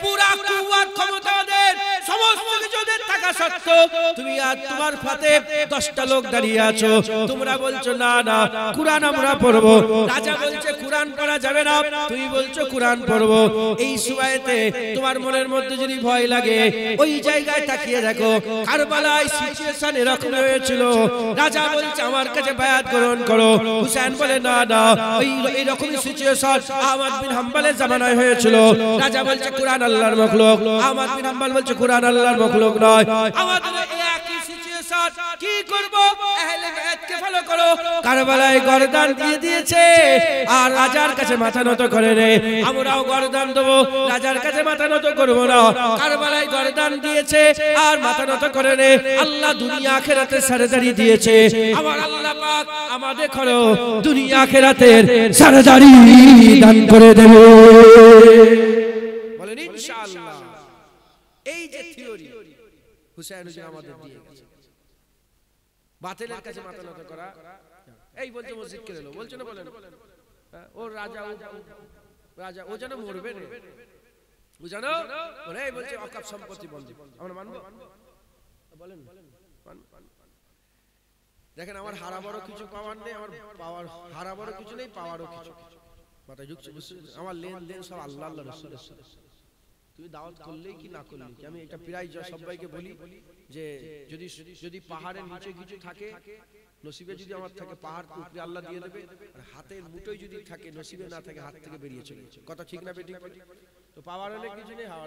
পুরা কুওয়াত ক্ষমতা ওদের, সমস্ত কিছু ওদের থাকা সত্ত্বেও তুমি আর তোমার ফাতে 10টা লোক দাঁড়িয়ে আছো, তোমরা বলছো না না কুরআন আমরা পড়বো। রাজা বলছে কুরআন পড়া যাবে না, তুমি বলছো কুরআন পড়বো। এই সময়তে তোমার মনের মধ্যে যদি ভয় লাগে, ওই জায়গায় তাকিয়ে দেখো, কারবালায় সিচুয়েশন এরকম হয়েছিল। রাজা বলছে আমার কাছে বায়াত গ্রহণ করো, হুসাইন বলে না না, এই রকমই সিচুয়েশন আহমদ বিন হাম্বলের জামানায় হয়েছিল। রাজা বলছে কুরআন আল্লাহর মাখলুক, আহমদ বিন হাম্বল বলছে কুরআন আল্লাহর মাখলুক নয়। আমাদের একই সিচুয়েশন সাথ কি করব আহলে বাইতকে ফলো করো কারবালায় গর্দান দিয়ে দিয়েছে আর রাজার কাছে মাথা নত করে রে আমরাও গর্দান দেব রাজার কাছে মাথা নত করব না কারবালায় গর্দান দিয়েছে আর মাথা নত করে রে আল্লাহ দুনিয়া আখিরাতে সরদারি দিয়েছে আমার আল্লাহ পাক আমাদের করো দুনিয়া আখিরাতের সরদারি দান করে দেবে বলেন ইনশাআল্লাহ এই যে থিওরি হুসাইন হুজুর আমাদের দিয়ে গেছে বাতিলের কাছে মাথা নত করা এই বলছে মসজিদ কে এলো বলছো না বলেন ও রাজা ও যেন মরবে না ও যেন এই বলছে অকাপ সম্পত্তি বন্ধ আমরা মানবো বলেন দেখেন আমার হারা বড় কিছু পাওয়ার নেই আমার পাওয়ার হারা বড় কিছু নেই পাওয়ারও কিছু মাথায় ঢুকছে আমার লেনদেন সব আল্লাহ আল্লাহ রাসূলের সাথে তুমি দাওয়াত করলেই কি না করলেই কি আমি এটা প্রায় সবাইকে বলি যে যদি যদি পাহাড়ের নিচে কিছু থাকে নসিবে যদি আমার থাকে পাহাড় উপরে আল্লাহ দিয়ে দেবে আর হাতের মুঠোয় যদি থাকে নসিবে না থাকে হাত থেকে বেরিয়ে চলে যাচ্ছে কথা ঠিক না বেঠিক তো পাওয়ার অনেক কিছু নেই হাওয়া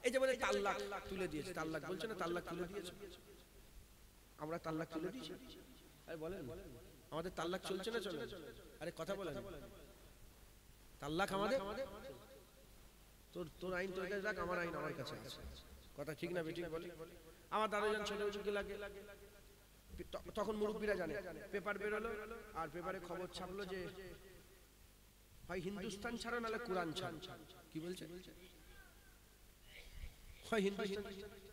এই যে বলে তাল্লাক তুলে দিয়েছে তাল্লাক বলছে না তাল্লাক তুলে দিয়েছে আমরা তাল্লাক তুলে দিয়েছি আরে বলেন আমাদের তাল্লাক চলছে না চলে আরে কথা বলেন তাল্লাক আমাদের তোর আইন তোর কাছে রাখ আমার আইন আমার কাছে আছে কথা ঠিক না বেঠিক বলে আমার দাদাজান ছোট ছোট লাগে তখন মুরব্বীরা জানে পেপার বের হলো আর পেপারে খবর ছাপলো যে হয় হিন্দুস্তান ছাড়ো নালে কোরআন ছাড়ো কি বলছে হয় হিন্দুস্তান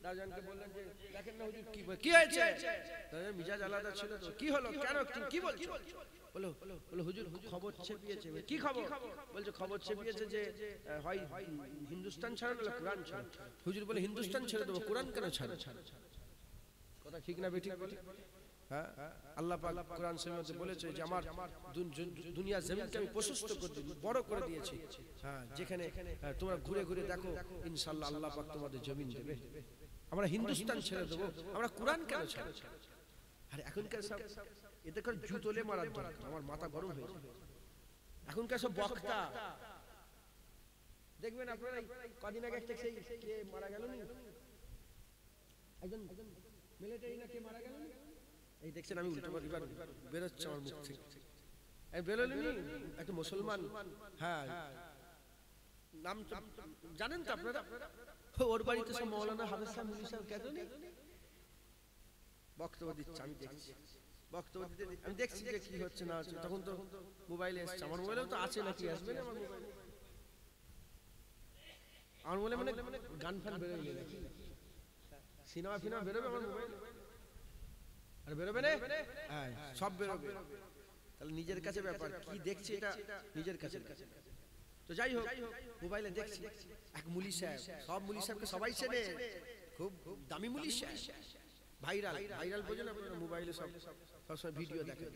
দাদাজানকে বললেন যে দেখেন না হুজুর কি হয়েছে দাদাজান মিজাজ আলাদা ছিল তো কি হলো কেন কি বলছো বলো হুজুর খবর ছেপিয়েছে কি খবর বলছে খবর ছেপিয়েছে যে হয় হিন্দুস্তান ছাড়ো নালে কোরআন ছাড়ো হুজুর বলে হিন্দুস্তান ছেড়ে দেবো কোরআন কেন ছাড়ো কথা ঠিক না বেঠিক হ্যাঁ আল্লাহ পাক কোরআন শরীফে বলেছে যে আমার দুনিয়া জমিনকে আমি প্রশস্ত করে দিয়েছি বড় করে দিয়েছি হ্যাঁ যেখানে তোমরা ঘুরে ঘুরে দেখো ইনশাআল্লাহ আল্লাহ পাক তোমাদের জমিন দেবে আমরা হিন্দুস্তান ছেড়ে দেবো আমরা কোরআন কেন ছাড়ব আরে এখনকার সব এতে করে জুতোলে মারার দরকার আমার মাথা গরম হয়ে যায় এখনকার সব বক্তা দেখবেন আপনারা কদিন আগে একটা সেই কে মারা গেল না একজন মিলিটারি না কে মারা গেল এই দেখছেন আমি উল্টো এবার বেরোচ্ছে আমার মুখ থেকে এই বেরোলি একটা মুসলমান হ্যাঁ নাম জানেন তো আপনারা ওর বাড়িতে সব মৌলানা হাফেজ সাহেব মুফতি সাহেব কেন নেই বক্তব্য দিচ্ছে আমি দেখছি বক্তব্য দিতে আমি দেখছি যে কি হচ্ছে না হচ্ছে তখন তো মোবাইলে এসছে আমার মোবাইলেও তো আছে নাকি আসবে না আমার মোবাইলে মানে গান ফান বেরোয় নাকি সিনেমা ফিনেমা বেরোবে আমার মোবাইলে আর বেরোবে না হ্যাঁ সব বেরোবে তাহলে নিজের কাছে ব্যাপার কি দেখছি এটা নিজের কাছে তো যাই হোক মোবাইলে দেখছি এক মুলি সাহেব সব মুলি সাহেবকে সবাই চেনে খুব দামি মুলি সাহেব ভাইরাল বোঝেন আপনারা মোবাইলে সবসময় ভিডিও দেখে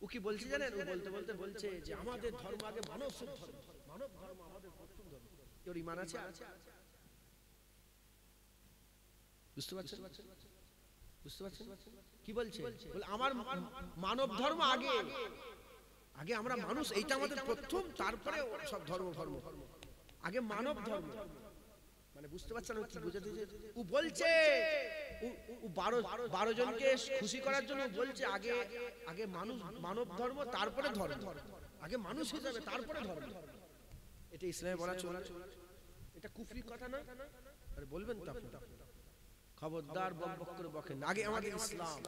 ও কি বলছে জানেন ও বলতে বলছে যে আমাদের ধর্ম আগে মানব ধর্ম আমাদের প্রথম ধর্ম এর ঈমান আছে বুঝতে পারছেন কি বলছে বলে আমার মানব ধর্ম আগে আমরা মানুষ এইটা আমাদের প্রথম তারপরে সব ধর্ম আগে মানব ধর্ম মানে বুঝতে পারছেন কি বুঝাতে ও বলছে ও 12 জনকে খুশি করার জন্য বলছে আগে মানুষ মানব ধর্ম তারপরে ধর্ম আগে মানুষ হিসাবে তারপরে ধর্ম এটা ইসলামে বলা চলে এটা কুফরি কথা না আরে বলবেন তো আপনি খবরদার বকবক করে বকেন আগে আমাদের ইসলাম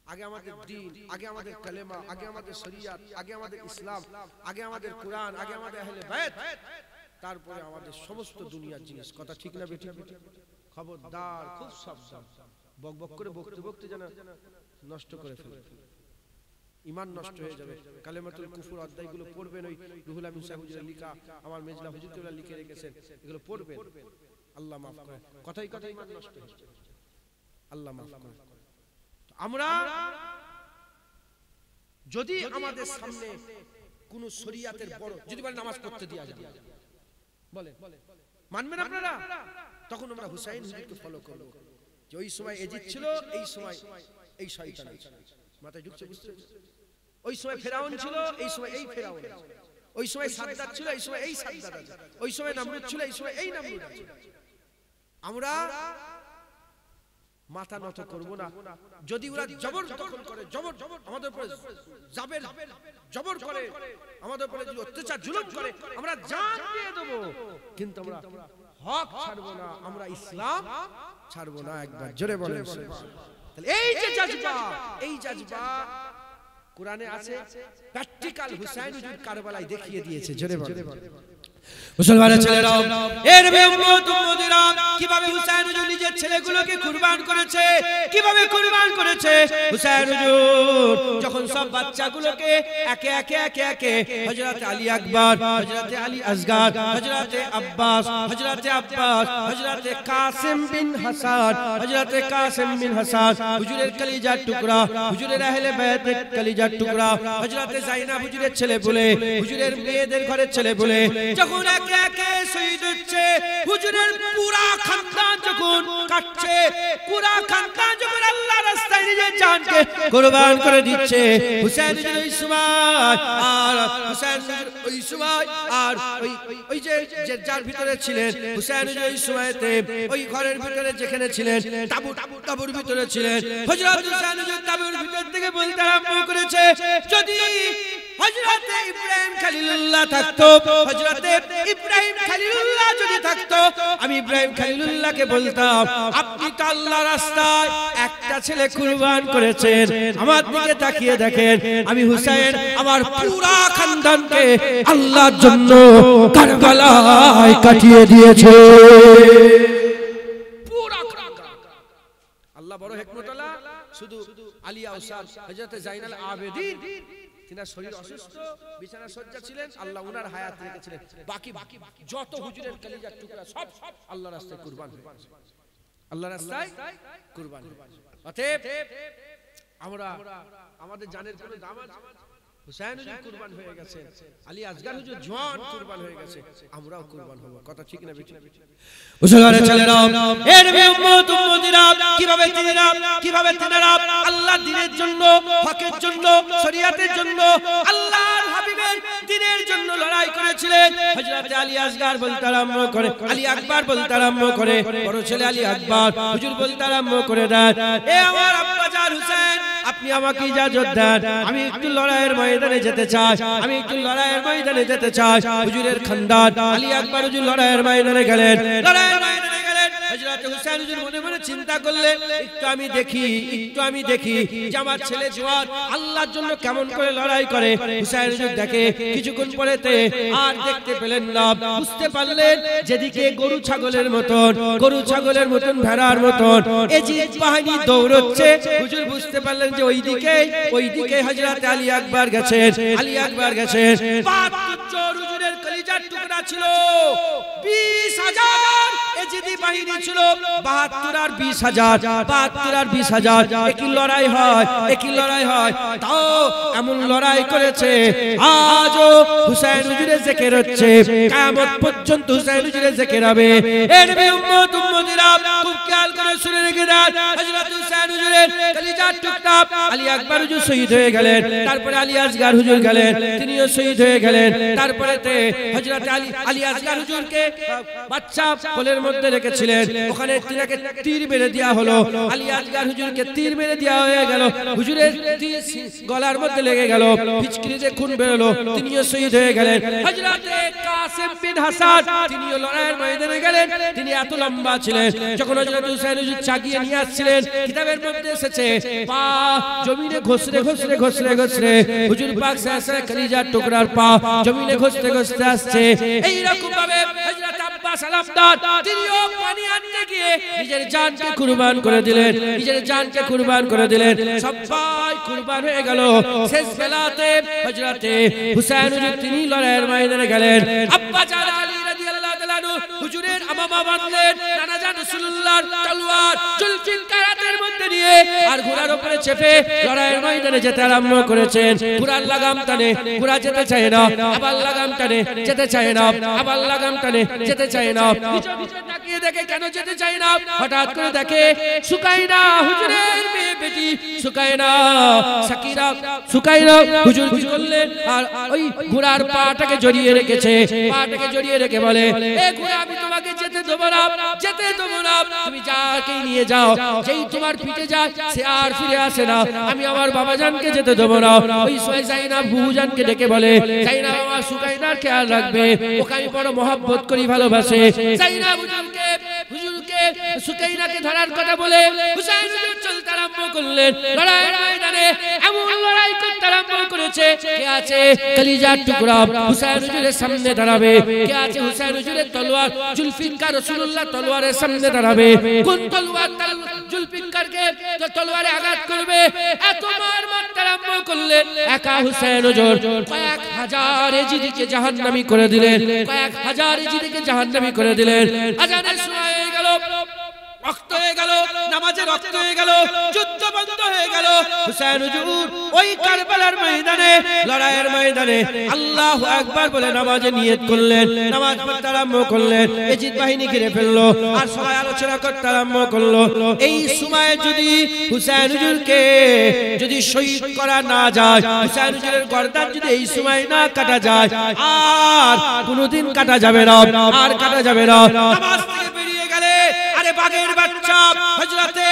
আগে আমাদের দ্বীন আগে আমাদের কালেমা আগে আমাদের শরিয়ত আগে আমাদের ইসলাম আগে আমাদের কোরআন আগে আমাদের আহলে বাইত তারপরে আমাদের সমস্ত দুনিয়ার জিনিস কথা ঠিক না বেঠিক খবরদার খুব সাবধান বকবক করে বকতে যেন নষ্ট করে ফেলে ঈমান নষ্ট হয়ে যাবে কালেমাতুল কুফর অধ্যায়গুলো পড়বেন ওই রুহুল আমিন সাহেব হুজুরের লেখা আমার মেজলা হুজুর কেবলা লিখে রেখেছেন এগুলো পড়বেন আল্লাহ মাফ করে কথাই ঈমান নষ্ট হয়ে যাবে আল্লাহ মাফ করে আমরা যদি আমাদের সামনে কোন শরীয়তের বড় যদি বলে নামাজ পড়তে দেয়া যায় বলে মানবেন আপনারা তখন আমরা হুসাইন হুজুরকে ফলো করব যে ওই সময় এজিদ ছিল এই সময় এই শয়তান মাথায় ঢুকছে বুঝতে ওই সময় ফেরাউন ছিল এই সময় এই ফেরাউন ওই সময় সাদ্দাত ছিল এই সময় এই সাদ্দাত আছে ওই সময় নমরুদ ছিল এই সময় এই নমরুদ আছে আমরা
মাথা নত করব না। যদি ওরা জবর দখল করে, জবর আমাদের উপরে জাবের জবর করে, আমাদের উপরে যদি অত্যাচার জুলুম করে, আমরা জান দিয়ে দেব, কিন্তু আমরা হক ছাড়বো না, আমরা ইসলাম ছাড়বো না। একবার জোরে বলেন সুবহানাল্লাহ। তাহলে এই যে জাজবা, এই জাজবা কোরআনে আছে, প্র্যাকটিক্যাল হুসাইন হুজুর কারবালায় দেখিয়ে দিয়েছে। জোরে বলেন
মুসলমানের ছেলেরাও, এর নবী উম্মত উম্মতিরা কিভাবে হুসাইন হুজুর নিজের ছেলেগুলোকে কুরবান করেছে, কিভাবে কুরবান করেছে। হুসাইন হুজুর যখন সব বাচ্চাগুলোকে একে একে একে একে হযরত আলী আকবর, হযরত আলী আসগর, হযরত আব্বাস, হযরত কাসিম বিন হাসান, হযরত কাসিম বিন হাসান হুজুরের কলিজার টুকরা, হুজুরের আহলে বায়তের কলিজার টুকরা, হযরত যায়েনব হুজুরের ছেলে বলে, হুজুরের মেয়েদের ঘরের ছেলে বলে যখন একে একে শহীদ হচ্ছে, হুজুরের পুরা খানদান যখন কাটছে, পুরা খানদান যখন আল্লাহর রাস্তায় নিজের জানকে কুরবান করে দিচ্ছে, হুসাইন হুজুর ওই সময় আর হুসাইন হুজুর ওই সময় আর ওই যে যার ভিতরে ছিলেন, হুসাইন হুজুর ওই সময়তে ওই ঘরের ভিতরে যেখানে ছিলেন, তাঁবুর ভিতরে ছিলেন, হযরত হুসাইন হুজুর তাঁবুর ভিতর থেকে বলতে আরম্ভ করেছে, যদি হযরত ইব্রাহিম খলিলুল্লাহ থাকতো, হযরত ইব্রাহিম খলিলুল্লাহ যদি থাকতো, আমি ইব্রাহিম খলিলুল্লাহকে বলতাম, আপনি তো আল্লাহর রাস্তায় একটা ছেলে কুরবান করেছেন, আমার দিকে তাকিয়ে দেখেন, আমি হুসাইন আমার পুরা খানদানকে আল্লাহর জন্য কারবালায় কাটিয়ে দিয়েছে। পুরা আল্লাহ বড় হিকমতওয়ালা। শুধু আলী আওসাদ হযরত যায়নুল আবেদিন তিনার শরীর অসুস্থ, বিছানা সজ্জা ছিলেন, আল্লাহ উনার হায়াত রেখেছিলেন, বাকি যত হুজুরের কলিজার টুকরা সব আল্লাহর রাস্তায় কুরবান হয়েছে, আল্লাহর রাস্তায় কুরবান। অতএব আমরা আমাদের জানের কোনো দাম আছে? হুসাইন হুজুর কুরবান হয়ে গেছে, আলী আসগর হুজুর জওয়ান কুরবান হয়ে গেছে, আমরাও কুরবান হব। কথা ঠিক না বেঠিক? মুসলমানের ছেলেরা, এর নবী উম্মত উম্মতিরা কিভাবে তিনারা আল্লাহর দ্বীনের জন্য, হকের জন্য, শরীয়তের জন্য, আল্লাহর হাবিবের দ্বীনের জন্য লড়াই করেছিলেন। হযরত আলী আসগর বলতে আরম্ভ করে, আলী আকবর বলতে আরম্ভ করে, বড় ছেলে আলী আকবর হুজুর বলতে আরম্ভ করে দেন, এ আমার আব্বা জান হুসাইন, আপনি আমাকে ইজাজত দেন, আমি একটু লড়াইয়ের ময়দানে যেতে চাই, আমি একটু লড়াইয়ের ময়দানে যেতে চাই। হুজুরের খানদান আলী আকবর হুজুর লড়াইয়ের ময়দানে গেলেন, লড়াইয়ের ময়দানে গেলেন। হযরত হুসাইন হুজুর মনে মনে চিন্তা করলেন, একটু আমি দেখি যে আমার ছেলে জওয়ান আল্লাহর জন্য কেমন করে লড়াই করে। হুসাইন হুজুর দেখে, কিছুক্ষণ পরেতে আর দেখতে পেলেন না, বুঝতে পারলেন যেদিকে গরু ছাগলের মতন ভেড়ার মতন এজিদ বাহিনী দৌড়চ্ছে, হুজুর বুঝতে পারলেন যে ওইদিকে হযরত আলী আকবর গেছেন, 72 হুজুরের কলিজার টুকরা ছিল, 20,000 এজিদি বাহিনী ছিল, 72 আর 20,000 একই লড়াই হয়, তাও এমন লড়াই করেছে, আজও হুসাইন হুজুরের জিকির হচ্ছে, কিয়ামত পর্যন্ত হুসাইন হুজুরের জিকির হবে। এ নবী উম্মত উম্মতিরা খুব খেয়াল করে শুনে রেখে দেন, হযরত হুসাইন হুজুরের কলিজার টুকরা আলী আকবর হুজুর শহীদ হয়ে গেলেন, তারপরে আলী আসগর হুজুর গেলেন, তিনিও শহীদ হয়ে গেলেন, তারপরেতে হযরত আলী আসগর হুজুরকে বাচ্চা কোলের মধ্যে রেখেছিলেন, ওখানে তিনাকে তীর মেরে দেওয়া হলো, আলী আসগর হুজুরকে তীর মেরে দেওয়া হয়ে গেল, হুজুরের তীর গলার মধ্যে লেগে গেল, ফিচকিরিতে খুন বেরোলো, তিনিও শহীদ হয়ে গেলেন। হযরত কাসিম বিন হাসান তিনিও লড়াইয়ের ময়দানে গেলেন, তিনি এত লম্বা ছিলেন, যখন হযরত হুসাইন হুজুর চাগিয়ে নিয়ে আসছিলেন, কিতাবের মধ্যে এসেছে পা জমিনে ঘষরে হুজুর পাক সাল্লাল্লাহু কলিজার টুকরার পা জমিনে ঘষতে আসছে। এই রকম ভাবে হযরত আব্বাস আল-আবদাদ তিনিও পানি আনতে গিয়ে নিজের জানকে কুরবান করে দিলেন, সবাই কুরবান হয়ে গেল। শেষ বেলাতে হযরত হুসাইন হুজুর তিনি লড়াইয়ের ময়দানে গেলেন, আব্বা জান আলী রাদিয়াল্লাহু তাআলা হুজুরের আমামা বাঁধলেন, নানা জান রাসূলুল্লাহর তলোয়ার জুলফিকারের মধ্যে নিয়ে আর ঘোড়ার উপরে চেপে লড়াইয়ের ময়দানে যেতে আরম্ভ করেছেন। ঘোড়ার লাগাম টানে, ঘোড়া যেতে চায় না, আবার লাগাম টানে, যেতে চায় না, আবার লাগাম টানে, যেতে চায় না, পিছনে তাকিয়ে দেখে কেন যেতে চায় না, হঠাৎ করে দেখে সুকাইনা হুজুরের মেয়ে বেটি সুকাইনা হুজুর কি করলেন, আর ওই ঘোড়ার পাটাকে জড়িয়ে রেখে বলে, এ ঘোড়া আমি তোমাকে যেতে দেবো না, যেতে দেবো না, তুমি যাকে নিয়ে যাও, যেই তোমার পিঠে যায় সে আর ফিরে আসে না, আমি আমার বাবাজানকে যেতে দেবো না। ওই জাইনাব বুবুজানকে ডেকে বলে, জাইনাব আমার সুকাইনার খেয়াল রাখবে, ওকে আমি বড় মহব্বত করি, ভালোবাসে। জাইনাব হুজুরকে সুকাইনাকে ধরার কথা বলে হুসাইন হুজুর চলতে আরম্ভ করলেন। লড়াইয়ের ময়দানে এমন লড়াই করতে আরম্ভ করেছে, কে আছে কলিজার টুকরা হুসাইন হুজুরের সামনে দাঁড়াবে, কে আছে হুসাইন হুজুরের তলোয়ার জুলফিকার রাসূলুল্লাহ তলোয়ারের সামনে দাঁড়াবে, কোন তলোয়ার জুলফিকারকে তলোয়ারে আঘাত করবে। এত মার মারতে আরম্ভ করলেন, একা হুসাইন হুজুর কয়েক হাজার এজিদিকে জাহান্নামী করে দিলেন, কয়েক হাজার এজিদিকে জাহান্নামী করে দিলেন। আজানের সময় হয়ে গেল, রক্ত হয়ে গেল, নামাজে রক্ত হয়ে গেল, যুদ্ধ বন্ধ হয়ে গেল। হুসাইন হুজুর ওই কারবালার ময়দানে, লড়াইয়ের ময়দানে আল্লাহু আকবার বলে নামাজে নিয়ত করলেন, নামাজ পড়তে আরম্ভ করলেন। এজিদ বাহিনী ঘিরে ফেললো আর সবাই আলোচনা করতে আরম্ভ করলো। এই সময় যদি হুসাইন হুজুরকে যদি শহীদ করা না যায়, হুসাইন হুজুরের গর্দান যদি এই সময় না কাটা যায়, আর কোনোদিন কাটা যাবে না, আর কাটা যাবে না। নামাজ থেকে বেরিয়ে গেলে আরে বাগের বাচ্চা হযরতে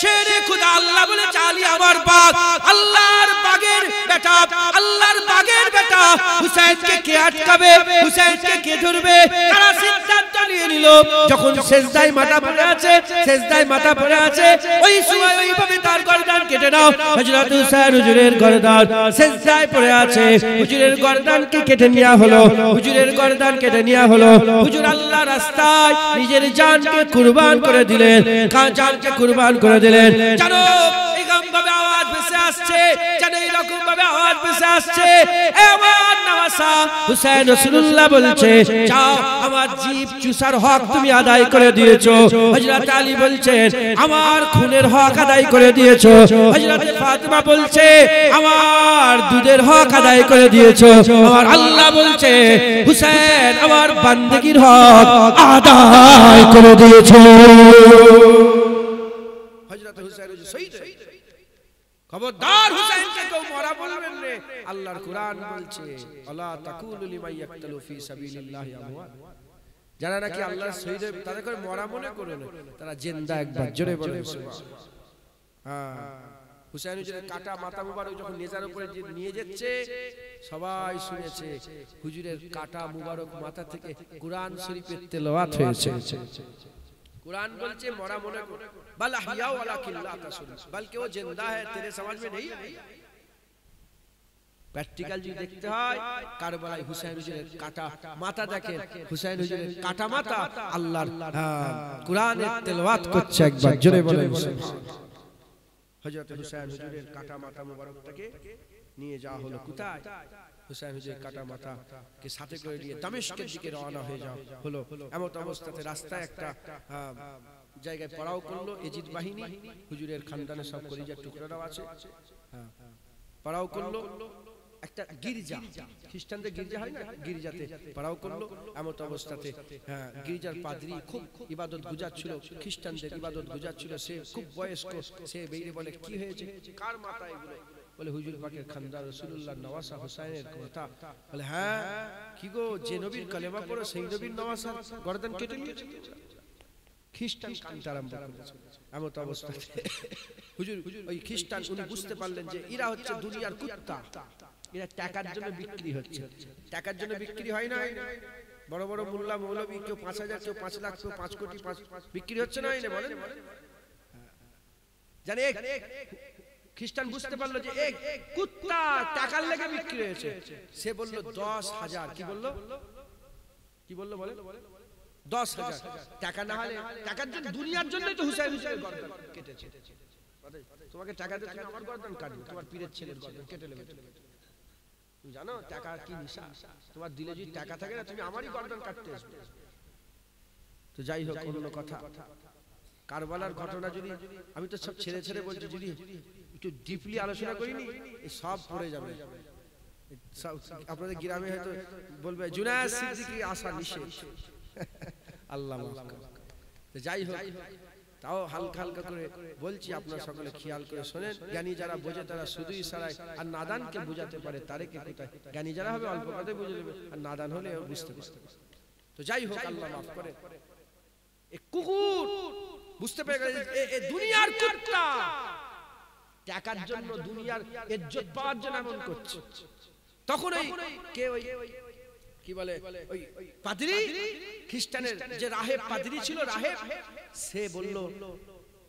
শেরে খুদা আল্লাহ বলে চালি আমার বাগ, আল্লাহর বাগের বেটা, আল্লাহর বাগের বেটা হুসাইনকে কে আটকাবে, হুসাইনকে কে ধরবে? তারা সিদ্ধান্ত নিয়ে নিল, যখন সেজদায় মাথা পড়ে আছে, সেজদায় মাথা পড়ে আছে, ওই সময় ওইভাবে তার গর্দান কেটে নাও। হযরত হুসাইন হুজুরের গর্দান সেজদায় পড়ে আছে, হুজুরের গর্দানকে কেটে নেওয়া হলো, হুজুরের গর্দান কেটে নেওয়া হলো। হুজুর আল্লাহর রাস্তায় নিজের জানকে কুরবান করে দিলেন, জানকে কুরবান করে দিলেন। জানো এরকম ভাবে আওয়াজ ভেসে আসছে, জানো এরকম ভাবে আওয়াজ ভেসে আসছে, আমার নওয়াসা হুসাইন রাসূলুল্লাহ বলছে, যাও আমার জীব চুষার হক তুমি আদায় করে দিয়েছো। হযরত আলী বলছেন, আমার খুনের হক আদায় করে দিয়েছো। হযরত ফাতিমা বলছে, আমার দুধের হক আদায় করে দিয়েছো। আমার আল্লাহ বলছে, হুসাইন আমার বান্দেগীর হক আদায় করে দিয়েছো। হযরত হুসাইন শহীদ, খবরদার হুসাইনকে কেউ মরা বলবেন না। আল্লাহর কোরআন বলছে, আলা তাকুলু লিমান ইয়াকতালু ফি সাবিলিল্লাহি আমওয়াত, যারা নাকি আল্লাহর শহীদ তাদের করে মরা মনে করে না, তারা জিন্দা। একবার জোরে বলেন সুবহানাল্লাহ। হ্যাঁ, হুসাইন হুজুরের কাটা মাথা মুবারক যখন নেজার উপরে নিয়ে যাচ্ছে, সবাই শুনেছে হুজুরের কাটা মুবারক মাথা থেকে কুরআন শরীফের তেলাওয়াত হয়েছে। कुरान बोलचे मरा मोने को बल अहिया वलाकिन ला तसुन, बल्कि वो जिंदा है, तेरे समझ में नहीं है। प्रैक्टिकल जी देखते हैं কারবালায় হুসাইন হুজুরের কাটা মাথা দেখেন, হুসাইন হুজুরের কাটা মাথা আল্লাহর কুরআনের তেলাওয়াত করছে। একবার জোরে বলেন সুবহানাল্লাহ। হযরত হুসাইন হুজুরের কাটা মাথা মুবারকটাকে নিয়ে যাওয়া হলো কোথায়? হুসাইন হুজুরের কাটা মাথা কে সাথে করে নিয়ে দামেস্কের দিকে রওনা হয়ে যাওয়া হলো। এমন অবস্থাতে রাস্তায় একটা জায়গায় পড়াও করলো এজিদ বাহিনী, হুজুরের খানদানের সব কলিজার টুকরাও আছে, পড়াও করলো। একটা গির্জা, খ্রিস্টানদের গির্জা হয় না, গির্জাতে পড়াও করলো। এমন অবস্থাতে গির্জার পাদ্রী খুব ইবাদত গুজার ছিল, খ্রিস্টানদের ইবাদত গুজার ছিল, সে খুব বয়স্ক। সে বেরিয়ে বলে, কি হয়েছে, কার মাথা এগুলো? বলে হুজুর পাকের খানদান রাসূলুল্লাহ নওয়াসা হুসাইনের কথা। বলে হ্যাঁ, কি গো, যে নবীর কালেমা পড়ে সেই নবীর নওয়াসার গর্দান কেটে নিয়েছে। খ্রিস্টান কানতে আরম্ভ করেছে। এমন অবস্থাতে হুজুর ওই খ্রিস্টান উনি বুঝতে পারলেন যে এরা হচ্ছে দুনিয়ার কুত্তা, এরা টাকার জন্য বিক্রি হচ্ছে। টাকার জন্য বিক্রি হয় না, বড় বড় মোল্লা মৌলবী, কেউ ৫,০০০, কেউ ৫ লাখ, কেউ ৫ কোটি বিক্রি হচ্ছে না, বলেন জানে। খ্রিস্টান বুঝতে পারলো যে এক কুত্তা টাকার লেগে বিক্রি হয়েছে। সে বলল ১০,০০০। কি বললো, কি বললো বলে ১০,০০০ টাকা না হলে, টাকার জন্য, দুনিয়ার জন্যই তো হুসাইন হুজুরের গর্দান কেটেছে। তোমাকে টাকা দিয়ে তুমি আমার গর্দান কাটবে, তোমার পীরের ছেলের গর্দান কেটে নেবে। তুমি জানো টাকা কি নিশা? তোমার দিলে যদি টাকা থাকে না, তুমি আমারই গর্দান কাটতে আসবে। তো যাই হোক, অন্য কথা, কারবালার ঘটনা যদি আমি তো সব ছেড়ে ছেড়ে বলছি, যদি একটু ডিপলি আলোচনা করিনি এই সব পড়ে যাবে। আপনাদের গ্রামে হয়তো বলবে জুনায়েদ সিদ্দিকী আসা নিষেধ, আল্লাহ মাফ করুন। তো যাই হোক, তাও হালকা হালকা করে বলছি, আপনারা সকলে খেয়াল করে শোনেন। জ্ঞানী যারা বোঝে তারা শুধু ইশারায়, আর নাদানকে বোঝাতে পারে তারে কে কোথায়। জ্ঞানী যারা হবে অল্প কথায় বুঝে নেবে, আর নাদান হলে বুঝতে পারবে। তো যাই হোক, আল্লাহ মাফ করে।
এ কুকুর বুঝতে পেরে গেল এ দুনিয়ার কুত্তা, টাকার জন্য দুনিয়ার ইজ্জত পাওয়ার জন্য এমন করছে। তখন ওই কে ওই কি বলে ওই পাদ্রী, খ্রিস্টানের যে রাহেব পাদ্রী ছিল, রাহেব, সে বলল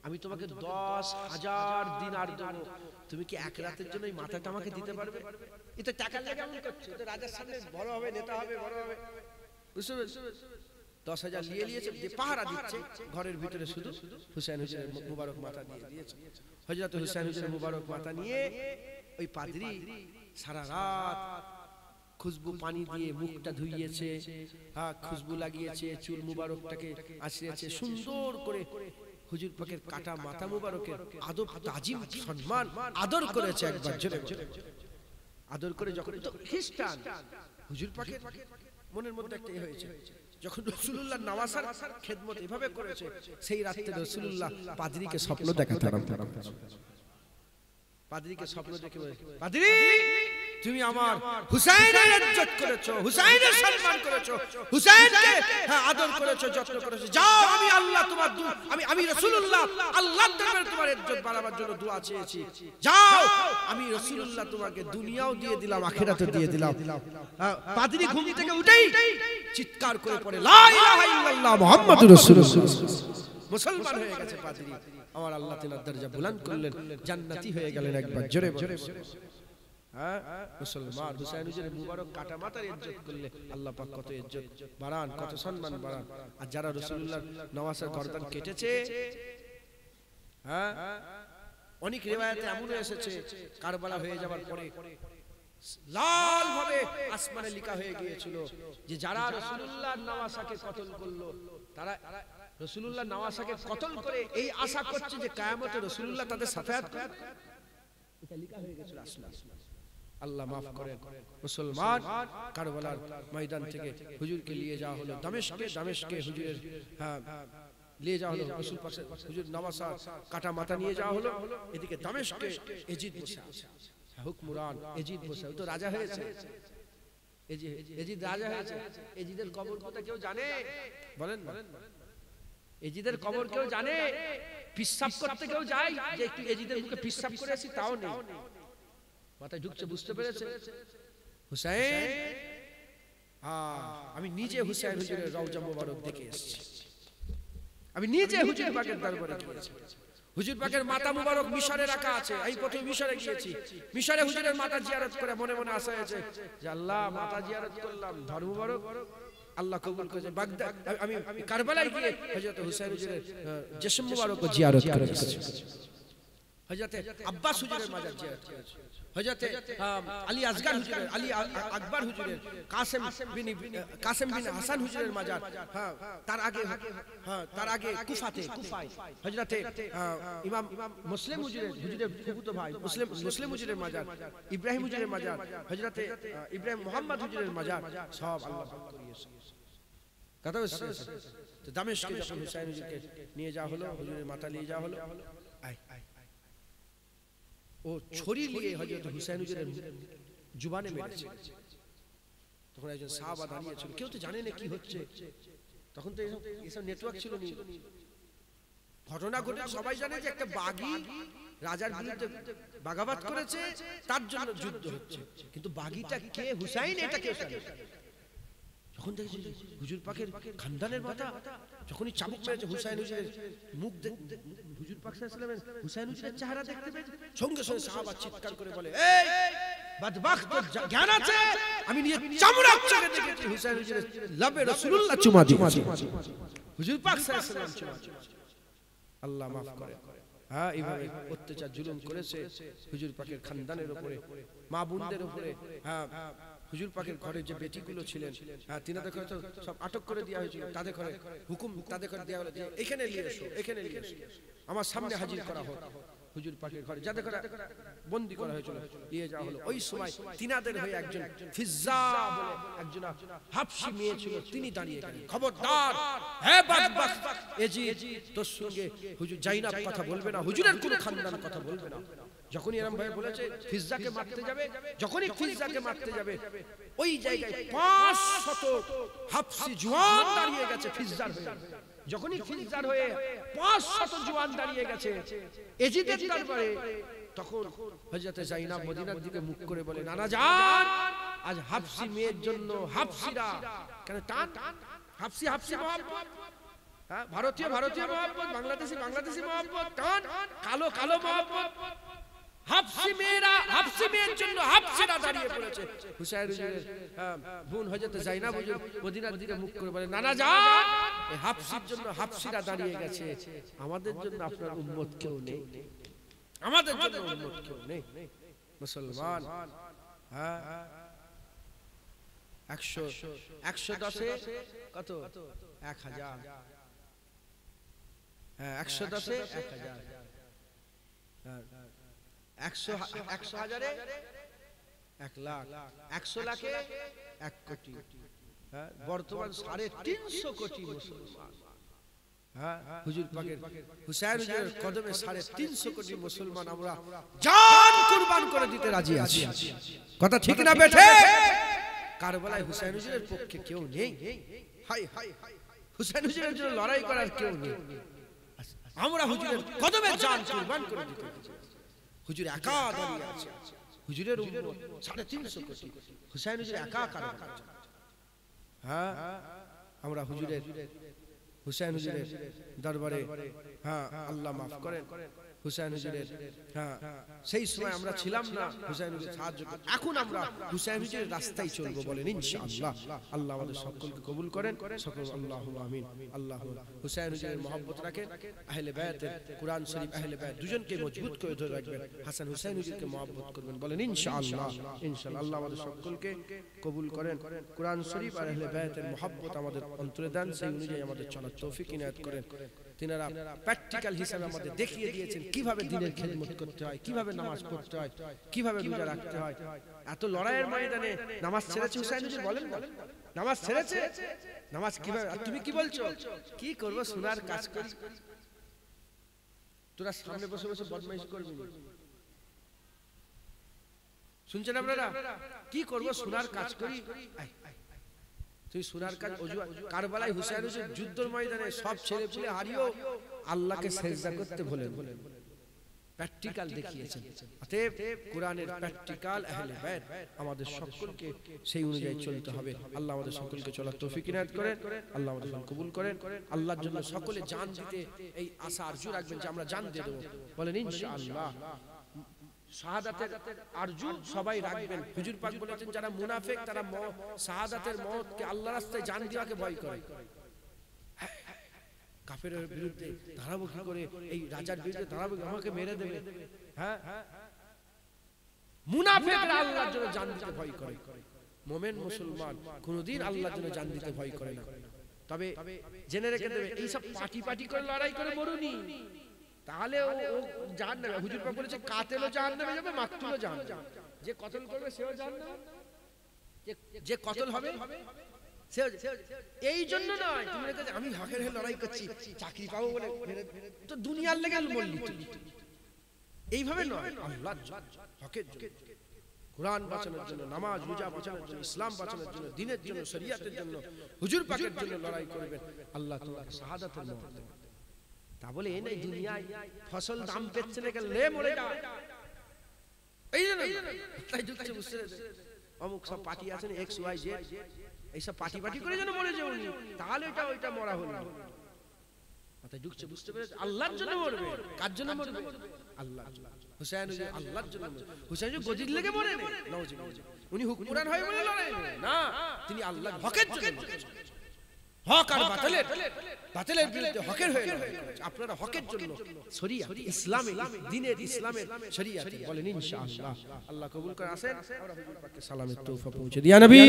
আমি তোমাকে 10,000 দিনার দেব, তুমি কি এক রাতের জন্য এই মাথাটা আমাকে দিতে পারবে? এটা টাকার লাগে এমন করছে, এটা রাজার সামনে বড় হবে, নেতা হবে, বড় হবে, বুঝতে পেরেছো? 10,000 নিয়েছে, যে পাহারা দিচ্ছে ঘরের ভিতরে, শুধু হুসাইন হুজুরের মুবারক মাথা দিয়ে দিয়েছে। হযরত হুসাইন হুজুরের মুবারক মাথা নিয়ে ওই পাদ্রী সারা রাত খুশবু পানি দিয়ে মুখটা ধুইয়েছে, হ্যাঁ খুশবু লাগিয়েছে, চুল মুবারকটাকে আছড়েছে, সুন্দর করে হুজুর পাকের কাটা মাথা মুবারকের আদব তাজিম সম্মান আদর করেছে। একবার জোরে আদর করে যখন খ্রিস্টান হুজুর পাকের মনের মধ্যে একটা হয়েছে, যখন রাসূলুল্লাহ নওয়াসার খেদমত এভাবে করেছে, সেই রাতে রাসূলুল্লাহ পাদ্রীকে স্বপ্ন দেখাতে আরম্ভ করেছে। পাদ্রীকে স্বপ্ন দেখে বলে, পাদ্রী তুমি আমার হুসাইনের ইজ্জত করেছো, হুসাইনের সম্মান করেছো, হুসাইনকে আদর করেছো, যত্ন করেছো, যাও আমি আল্লাহ তোমার আমি রাসূলুল্লাহ আল্লাহর দরবারে তোমার ইজ্জত বাড়াবার জন্য দোয়া চেয়েছি, যাও আমি রাসূলুল্লাহ তোমাকে দুনিয়াও দিয়ে দিলাম, আখিরাতও দিয়ে দিলাম। পাদ্রী ঘুম থেকে উঠেই চিৎকার করে পড়ে লা ইলাহা ইল্লাল্লাহ মুহাম্মাদুর রাসূলুল্লাহ, মুসলমান হয়ে গেছে পাদ্রী। আমার আল্লাহ তাআলা দরজা বুলন্দ করলেন, জান্নাতি হয়ে গেলেন। একবার জোরে জোরে হ্যাঁ মুসলমান হুসাইন হুজুরের মুবারক কাটা মাথার ইজ্জত করলে আল্লাহ পাক কত ইজ্জত বাড়ান, কত সম্মান বাড়ান। আর যারা রাসূলুল্লাহ নওয়াজের গর্দান কেটেছে, হ্যাঁ অনেক রিওয়ায়াতে এমন এসেছে কারবালা হয়ে যাবার পরে লাল ভাবে আসমানে লেখা হয়ে গিয়েছিল যে যারা রাসূলুল্লাহ নওয়াজকে কতল করলো, তারা রাসূলুল্লাহ নওয়াজকে কতল করে এই আশা করছে যে কিয়ামতে রাসূলুল্লাহ তাদের সাফায়াত করবে। এটা লেখা হয়ে গিয়েছিল আসমানে। আল্লাহ মাফ করেন। মুসলমান কারবালার ময়দান থেকে হুজুরকে নিয়ে যাওয়া হলো দামেস্কে, দামেস্কে হুজুরের নিয়ে যাওয়া হলো, রাসূল পাক হুজুর নওয়াজা কাটা মাথা নিয়ে যাওয়া হলো। এদিকে দামেস্কে এজিদ বসে আছে, হুকমরান এজিদ বসে, তো রাজা হয়েছে, এজিদ রাজা হয়েছে। এজিদের কবর কথা কেউ জানে? বলেন না, এজিদের কবর কেউ জানে? পিশাব করতে কেউ যায় যে একটু এজিদের মুখে পিশাব করে আসি, তাও নেই, মাথায় ঢুকছে, বুঝতে পেরেছে? হুসাইন, আমি নিজে হুসাইন হুজুরের রওজা মোবারক দেখে এসেছি, আমি নিজে হুজুর পাকের দরবারে গিয়েছি। হুজুর পাকের মাথা মুবারক মিশরে রাখা আছে, আমি প্রথমে মিশরে গিয়েছি, মিশরে হুজুরের মাথা জিয়ারত করে মনে মনে আশা হয়েছে যে আল্লাহ মাথা জিয়ারত করলাম, ধর মুবারক আল্লাহ কবুল করেছে। বাগদাদ আমি কারবালায় গিয়ে হযরত হুসাইন হুজুরের জিসম মুবারক জিয়ারত করেছি, হযরত আব্বাস হুজুরের মাজার জিয়ারত করেছি, হযরত আলী আসগর হুজুরের, আলী আকবর হুজুরের, কাসেম বিন হাসান হুজুরের মাজার, তার আগে কুফায় হযরত ইমাম মুসলিম হুজুরের ফুফুতো ভাই মুসলিম হুজুরের মাজার, ইব্রাহিম হুজুরের মাজার, হযরত ইব্রাহিম মুহাম্মদ হুজুরের মাজার, সব আল্লাহ পাক করিয়েছে। কথা বুঝছেন? তো দামেস্কে যখন হুসাইন হুজুরকে নিয়ে যাওয়া হলো, হুজুরের মাথা নিয়ে যাওয়া হলো, ও ছড়ি নিয়ে হযরত হুসাইন হুজুরের জুবানে মেরেছে। তখন একজন সাহাবা দাঁড়িয়ে ছিল, কেউ তো জানে না কি হচ্ছে, তখন তো এসব নেটওয়ার্ক ছিল না, ঘটনা ঘটে সবাই জানে যে একটা বাগী রাজার বিরুদ্ধে বাগাবাত করেছে, তার জন্য যুদ্ধ হচ্ছে, কিন্তু বাগীটা কে, হুসাইন, এটা কে জানে? যখন দেখেছি হুজুর পাকের খানদানের মাথা, যখনই চাবুক মেরেছে হুসাইন হুজুরের মুখ, হুজুর পাক সাল্লাল্লাহু আলাইহি ওয়াসাল্লাম হুসাইন হুজুরের চেহারা দেখতে পেয়ে সঙ্গে সঙ্গে সাহাবা চিৎকার করে বলে, এই বদবখত, জ্ঞান আছে? আমি নিয়ে চামড়া চোখে দেখেছি হুসাইন হুজুরের লবে রাসূলুল্লাহ চুমা দিয়েছে, হুজুর পাক সাল্লাল্লাহু আলাইহি ওয়াসাল্লাম চুমা। আল্লাহ মাফ করে। হ্যাঁ, এইভাবে অত্যাচার জুলুম করেছে হুজুর পাকের খানদানের উপরে, মা বোনদের উপরে। হ্যাঁ, হুজুর পাকের ঘরে যে বেটিগুলো ছিলেন, হ্যাঁ তিনাদের ঘরে তো সব আটক করে দেওয়া হয়েছিল, তাদের ঘরে হুকুম, তাদের ঘরে দেওয়া হলো যে এখানে নিয়ে এসো, এখানে নিয়ে এসো, আমার সামনে হাজির করা হোক। হুজুর পাকের ঘরে যাদের ঘরে বন্দী করা হয়েছিল নিয়ে যাওয়া হলো। ওই সময় তিনাদের হয়ে একজন ফিজ্জা বলে একজন হাবশি মেয়ে ছিল, তিনি দাঁড়িয়ে গেলেন, খবরদার হে বদবখত এজিদ, তোর সঙ্গে হুজুর জাইনাব কথা বলবে না, হুজুরের কোনো খানদান কথা বলবে না। যখনই এরকম ভাবে বলেছে ফিজ্জাকে মারতে যাবে, যখনই ফিজ্জাকে মারতে যাবে, ওই জায়গায় 500 হাবশি জওয়ান দাঁড়িয়ে গেছে ফিজ্জার হয়ে। যখনই খিলজার হয়ে 500 জওয়ান দাঁড়িয়ে গেছে এজিদের দরবারে, তখন হযরত যায়েনব মদিনার দিকে মুখ করে বলে, নানা জান, আজ হাফসি মেয়ের জন্য হাফসিরা কেন টান, হাফসি হাফসি মহব্বত, হ্যাঁ, ভারতীয় ভারতীয় মহব্বত, বাংলাদেশি বাংলাদেশি মহব্বত, টান কালো কালো মহব্বত, হাফসি মেয়েরা, হাফসি মেয়ের জন্য হাফসিরা দাঁড়িয়ে পড়েছে। হুসাইন হুজুরের বোন হযরত যায়েনব হুজুর মদিনার দিকে মুখ করে বলে, নানা জান, এই হাফসির জন্য হাফসিরা দাঁড়িয়ে গেছে, আমাদের জন্য আপনার উম্মত কেউ নেই, আমাদের জন্য উম্মত কেউ নেই। মুসলমান, হ্যাঁ, 110 কত 1000, হ্যাঁ 110 1000, 100 হাজারে 1 লাখ, 100 লাখে 1 কোটি, হ্যাঁ, বর্তমান 350 কোটি মুসলমান, হ্যাঁ, হুজুর পাকের হুসাইন হুজুরের কদমে 350 কোটি মুসলমান আমরা জান কুরবান করে দিতে রাজি আছি। কথা ঠিক না বেঠে? কারবালায় হুসাইন হুজুরের পক্ষে কেউ নেই, হাই হাই, হুসাইন হুজুরের জন্য লড়াই করার কেউ নেই, আমরা হুজুরের কদমে জান কুরবান করে দিতে রাজি। হুজুর একা দাঁড়িয়ে আছে, হুজুরের উম্মত 350 কোটি, হুসাইন হুজুর একা কারবালা, হ্যাঁ, আমরা হুজুরের হুসাইন হুজুরের দরবারে, হ্যাঁ, আল্লাহ মাফ করেন, হুসাইন হুজুরের, হ্যাঁ, সেই সময় আমরা ছিলাম না, হুসাইন হুজুর সাহায্য করেন, এখন আমরা হুসাইন হুজুরের রাস্তায় চলবো, বলেন ইনশাআল্লাহ। আল্লাহ আমাদের সকলকে কবুল করেন, সকল আল্লাহুম্মা আমিন। আল্লাহ হুসাইন হুজুরের মহব্বত রাখেন, আহলে বায়াতের কোরআন শরীফ আহলে বায়াত দুজনকে মজবুত করে ধরে রাখবেন, হাসান হুসাইন হুজুরকে মহব্বত করবেন, বলেন ইনশাআল্লাহ। ইনশাআল্লাহ আল্লাহ আমাদের সকলকে কবুল করেন, কোরআন শরীফ আর আহলে বায়াতের মহব্বত আমাদের অন্তরে দেন, সেই অনুযায়ী আমাদের চলার তৌফিক ইনায়াত করেন। তিনারা প্র্যাকটিক্যাল হিসেবে আমাদের দেখিয়ে দিয়েছেন কিভাবে দ্বীনের খেদমত করতে হয়, কিভাবে নামাজ পড়তে হয়, কিভাবে রোজা রাখতে হয়। এত লড়াইয়ের ময়দানে নামাজ ছেড়েছে হুসাইন হুজুর, বলেন না নামাজ ছেড়েছে? নামাজ কিভাবে, তুমি কি বলছো? কি করবো, সোনার কাজ করি, তোরা সামনে বসে বসে বদমাইশি করবি, শুনছেন আপনারা? কি করবো, সোনার কাজ করি, তুই সোনার কাজ। কারবালায় হুসাইন হুজুর যুদ্ধের ময়দানে সব ছেলে পুলে হারিয়েও আল্লাহকে সেজদা করতে ভুলেন, প্র্যাকটিক্যাল দেখিয়েছেন। অতএব কোরআনের প্র্যাকটিক্যাল আহলে বায়াত আমাদের সকলকে সেই অনুযায়ী চলতে হবে। আল্লাহ আমাদের সকলকে চলার তৌফিক ইনায়াত করেন, আল্লাহ আমাদের কবুল করেন। আল্লাহর জন্য সকলে জান দিতে এই আশা আরজু রাখবেন যে আমরা জান দিয়ে দেব, বলেন ইনশাআল্লাহ। শাহাদাতের আরজু সবাই রাখবেন। হুজুর পাক বলেছেন যারা মুনাফিক তারা শাহাদাতের মওতকে আল্লাহর রাস্তায় জান দেওয়াকে ভয় করে। কাফেরের বিরুদ্ধে দাঁড়াবো কি করে, এই রাজার বিরুদ্ধে দাঁড়াবো, আমাকে মেরে দেবে, হ্যাঁ, মুনাফিকরা আল্লাহর জন্য জান দিতে ভয় করে। মুমিন মুসলমান কোনদিন আল্লাহর জন্য জান দিতে ভয় করে না। তবে জেনে রেখে দেবে এই সব পাটি পাটি করে লড়াই করে মরুনি, তাহলে ও জাহান্নামে। হুজুর পাক বলেছে কাতেলও জাহান্নামে যাবে, মাকতুলও জাহান্নামে। যে কতল করবে সেও জাহান্নামে, যে কতল হবে সেও। এই জন্য নয় তুমি আমি হকের হয়ে লড়াই করছি চাকরি পাবো বলে, তো দুনিয়ার লেগে বললি এইভাবে নয়। আল্লাহ হকের জন্য, কোরআন বাঁচানোর জন্য, নামাজ রোজা বাঁচানোর জন্য, ইসলাম বাঁচানোর জন্য, দ্বীনের জন্য, শরীয়তের জন্য, হুজুর পাকের জন্য লড়াই করবেন, আল্লাহ তোমাকে শাহাদাতের মওত দেবেন। তা বলে এই নাই দুনিয়ায় ফসল দাম পেচ্ছে না গেলে মরে যা, এই জন্য তাই ঢুকছে, বুঝতে অমুক সব পার্টি আছেন এক্স ওয়াই জেড, এইসব পার্টি পার্টি করে যেন মরে যাও, তাহলে এটা ওইটা মরা হলো না। মাথায় ঢুকছে, বুঝতে পেরেছে? আল্লাহর জন্য মরবে। কার জন্য মরবে? আল্লাহর জন্য। হুসাইন আল্লাহর জন্য মরবে। হুসাইন গদির লেগে মরে না, উনি হুকুমরান হয়ে বলে লড়াই না, তিনি আল্লাহর হকের জন্য মরেছেন। হক আর বাতিলের, বাতিলের বিরুদ্ধে হকের হয়ে লড়াই করেছে। আপনারা হকের জন্য শরিয়াত, ইসলামের দ্বীনের, ইসলামের শরিয়াত বলেন ইনশাআল্লাহ। আল্লাহ কবুল করে। আসেন আমরা হুজুর পাককে সালামের তোহফা পৌঁছে দিয়া নবী।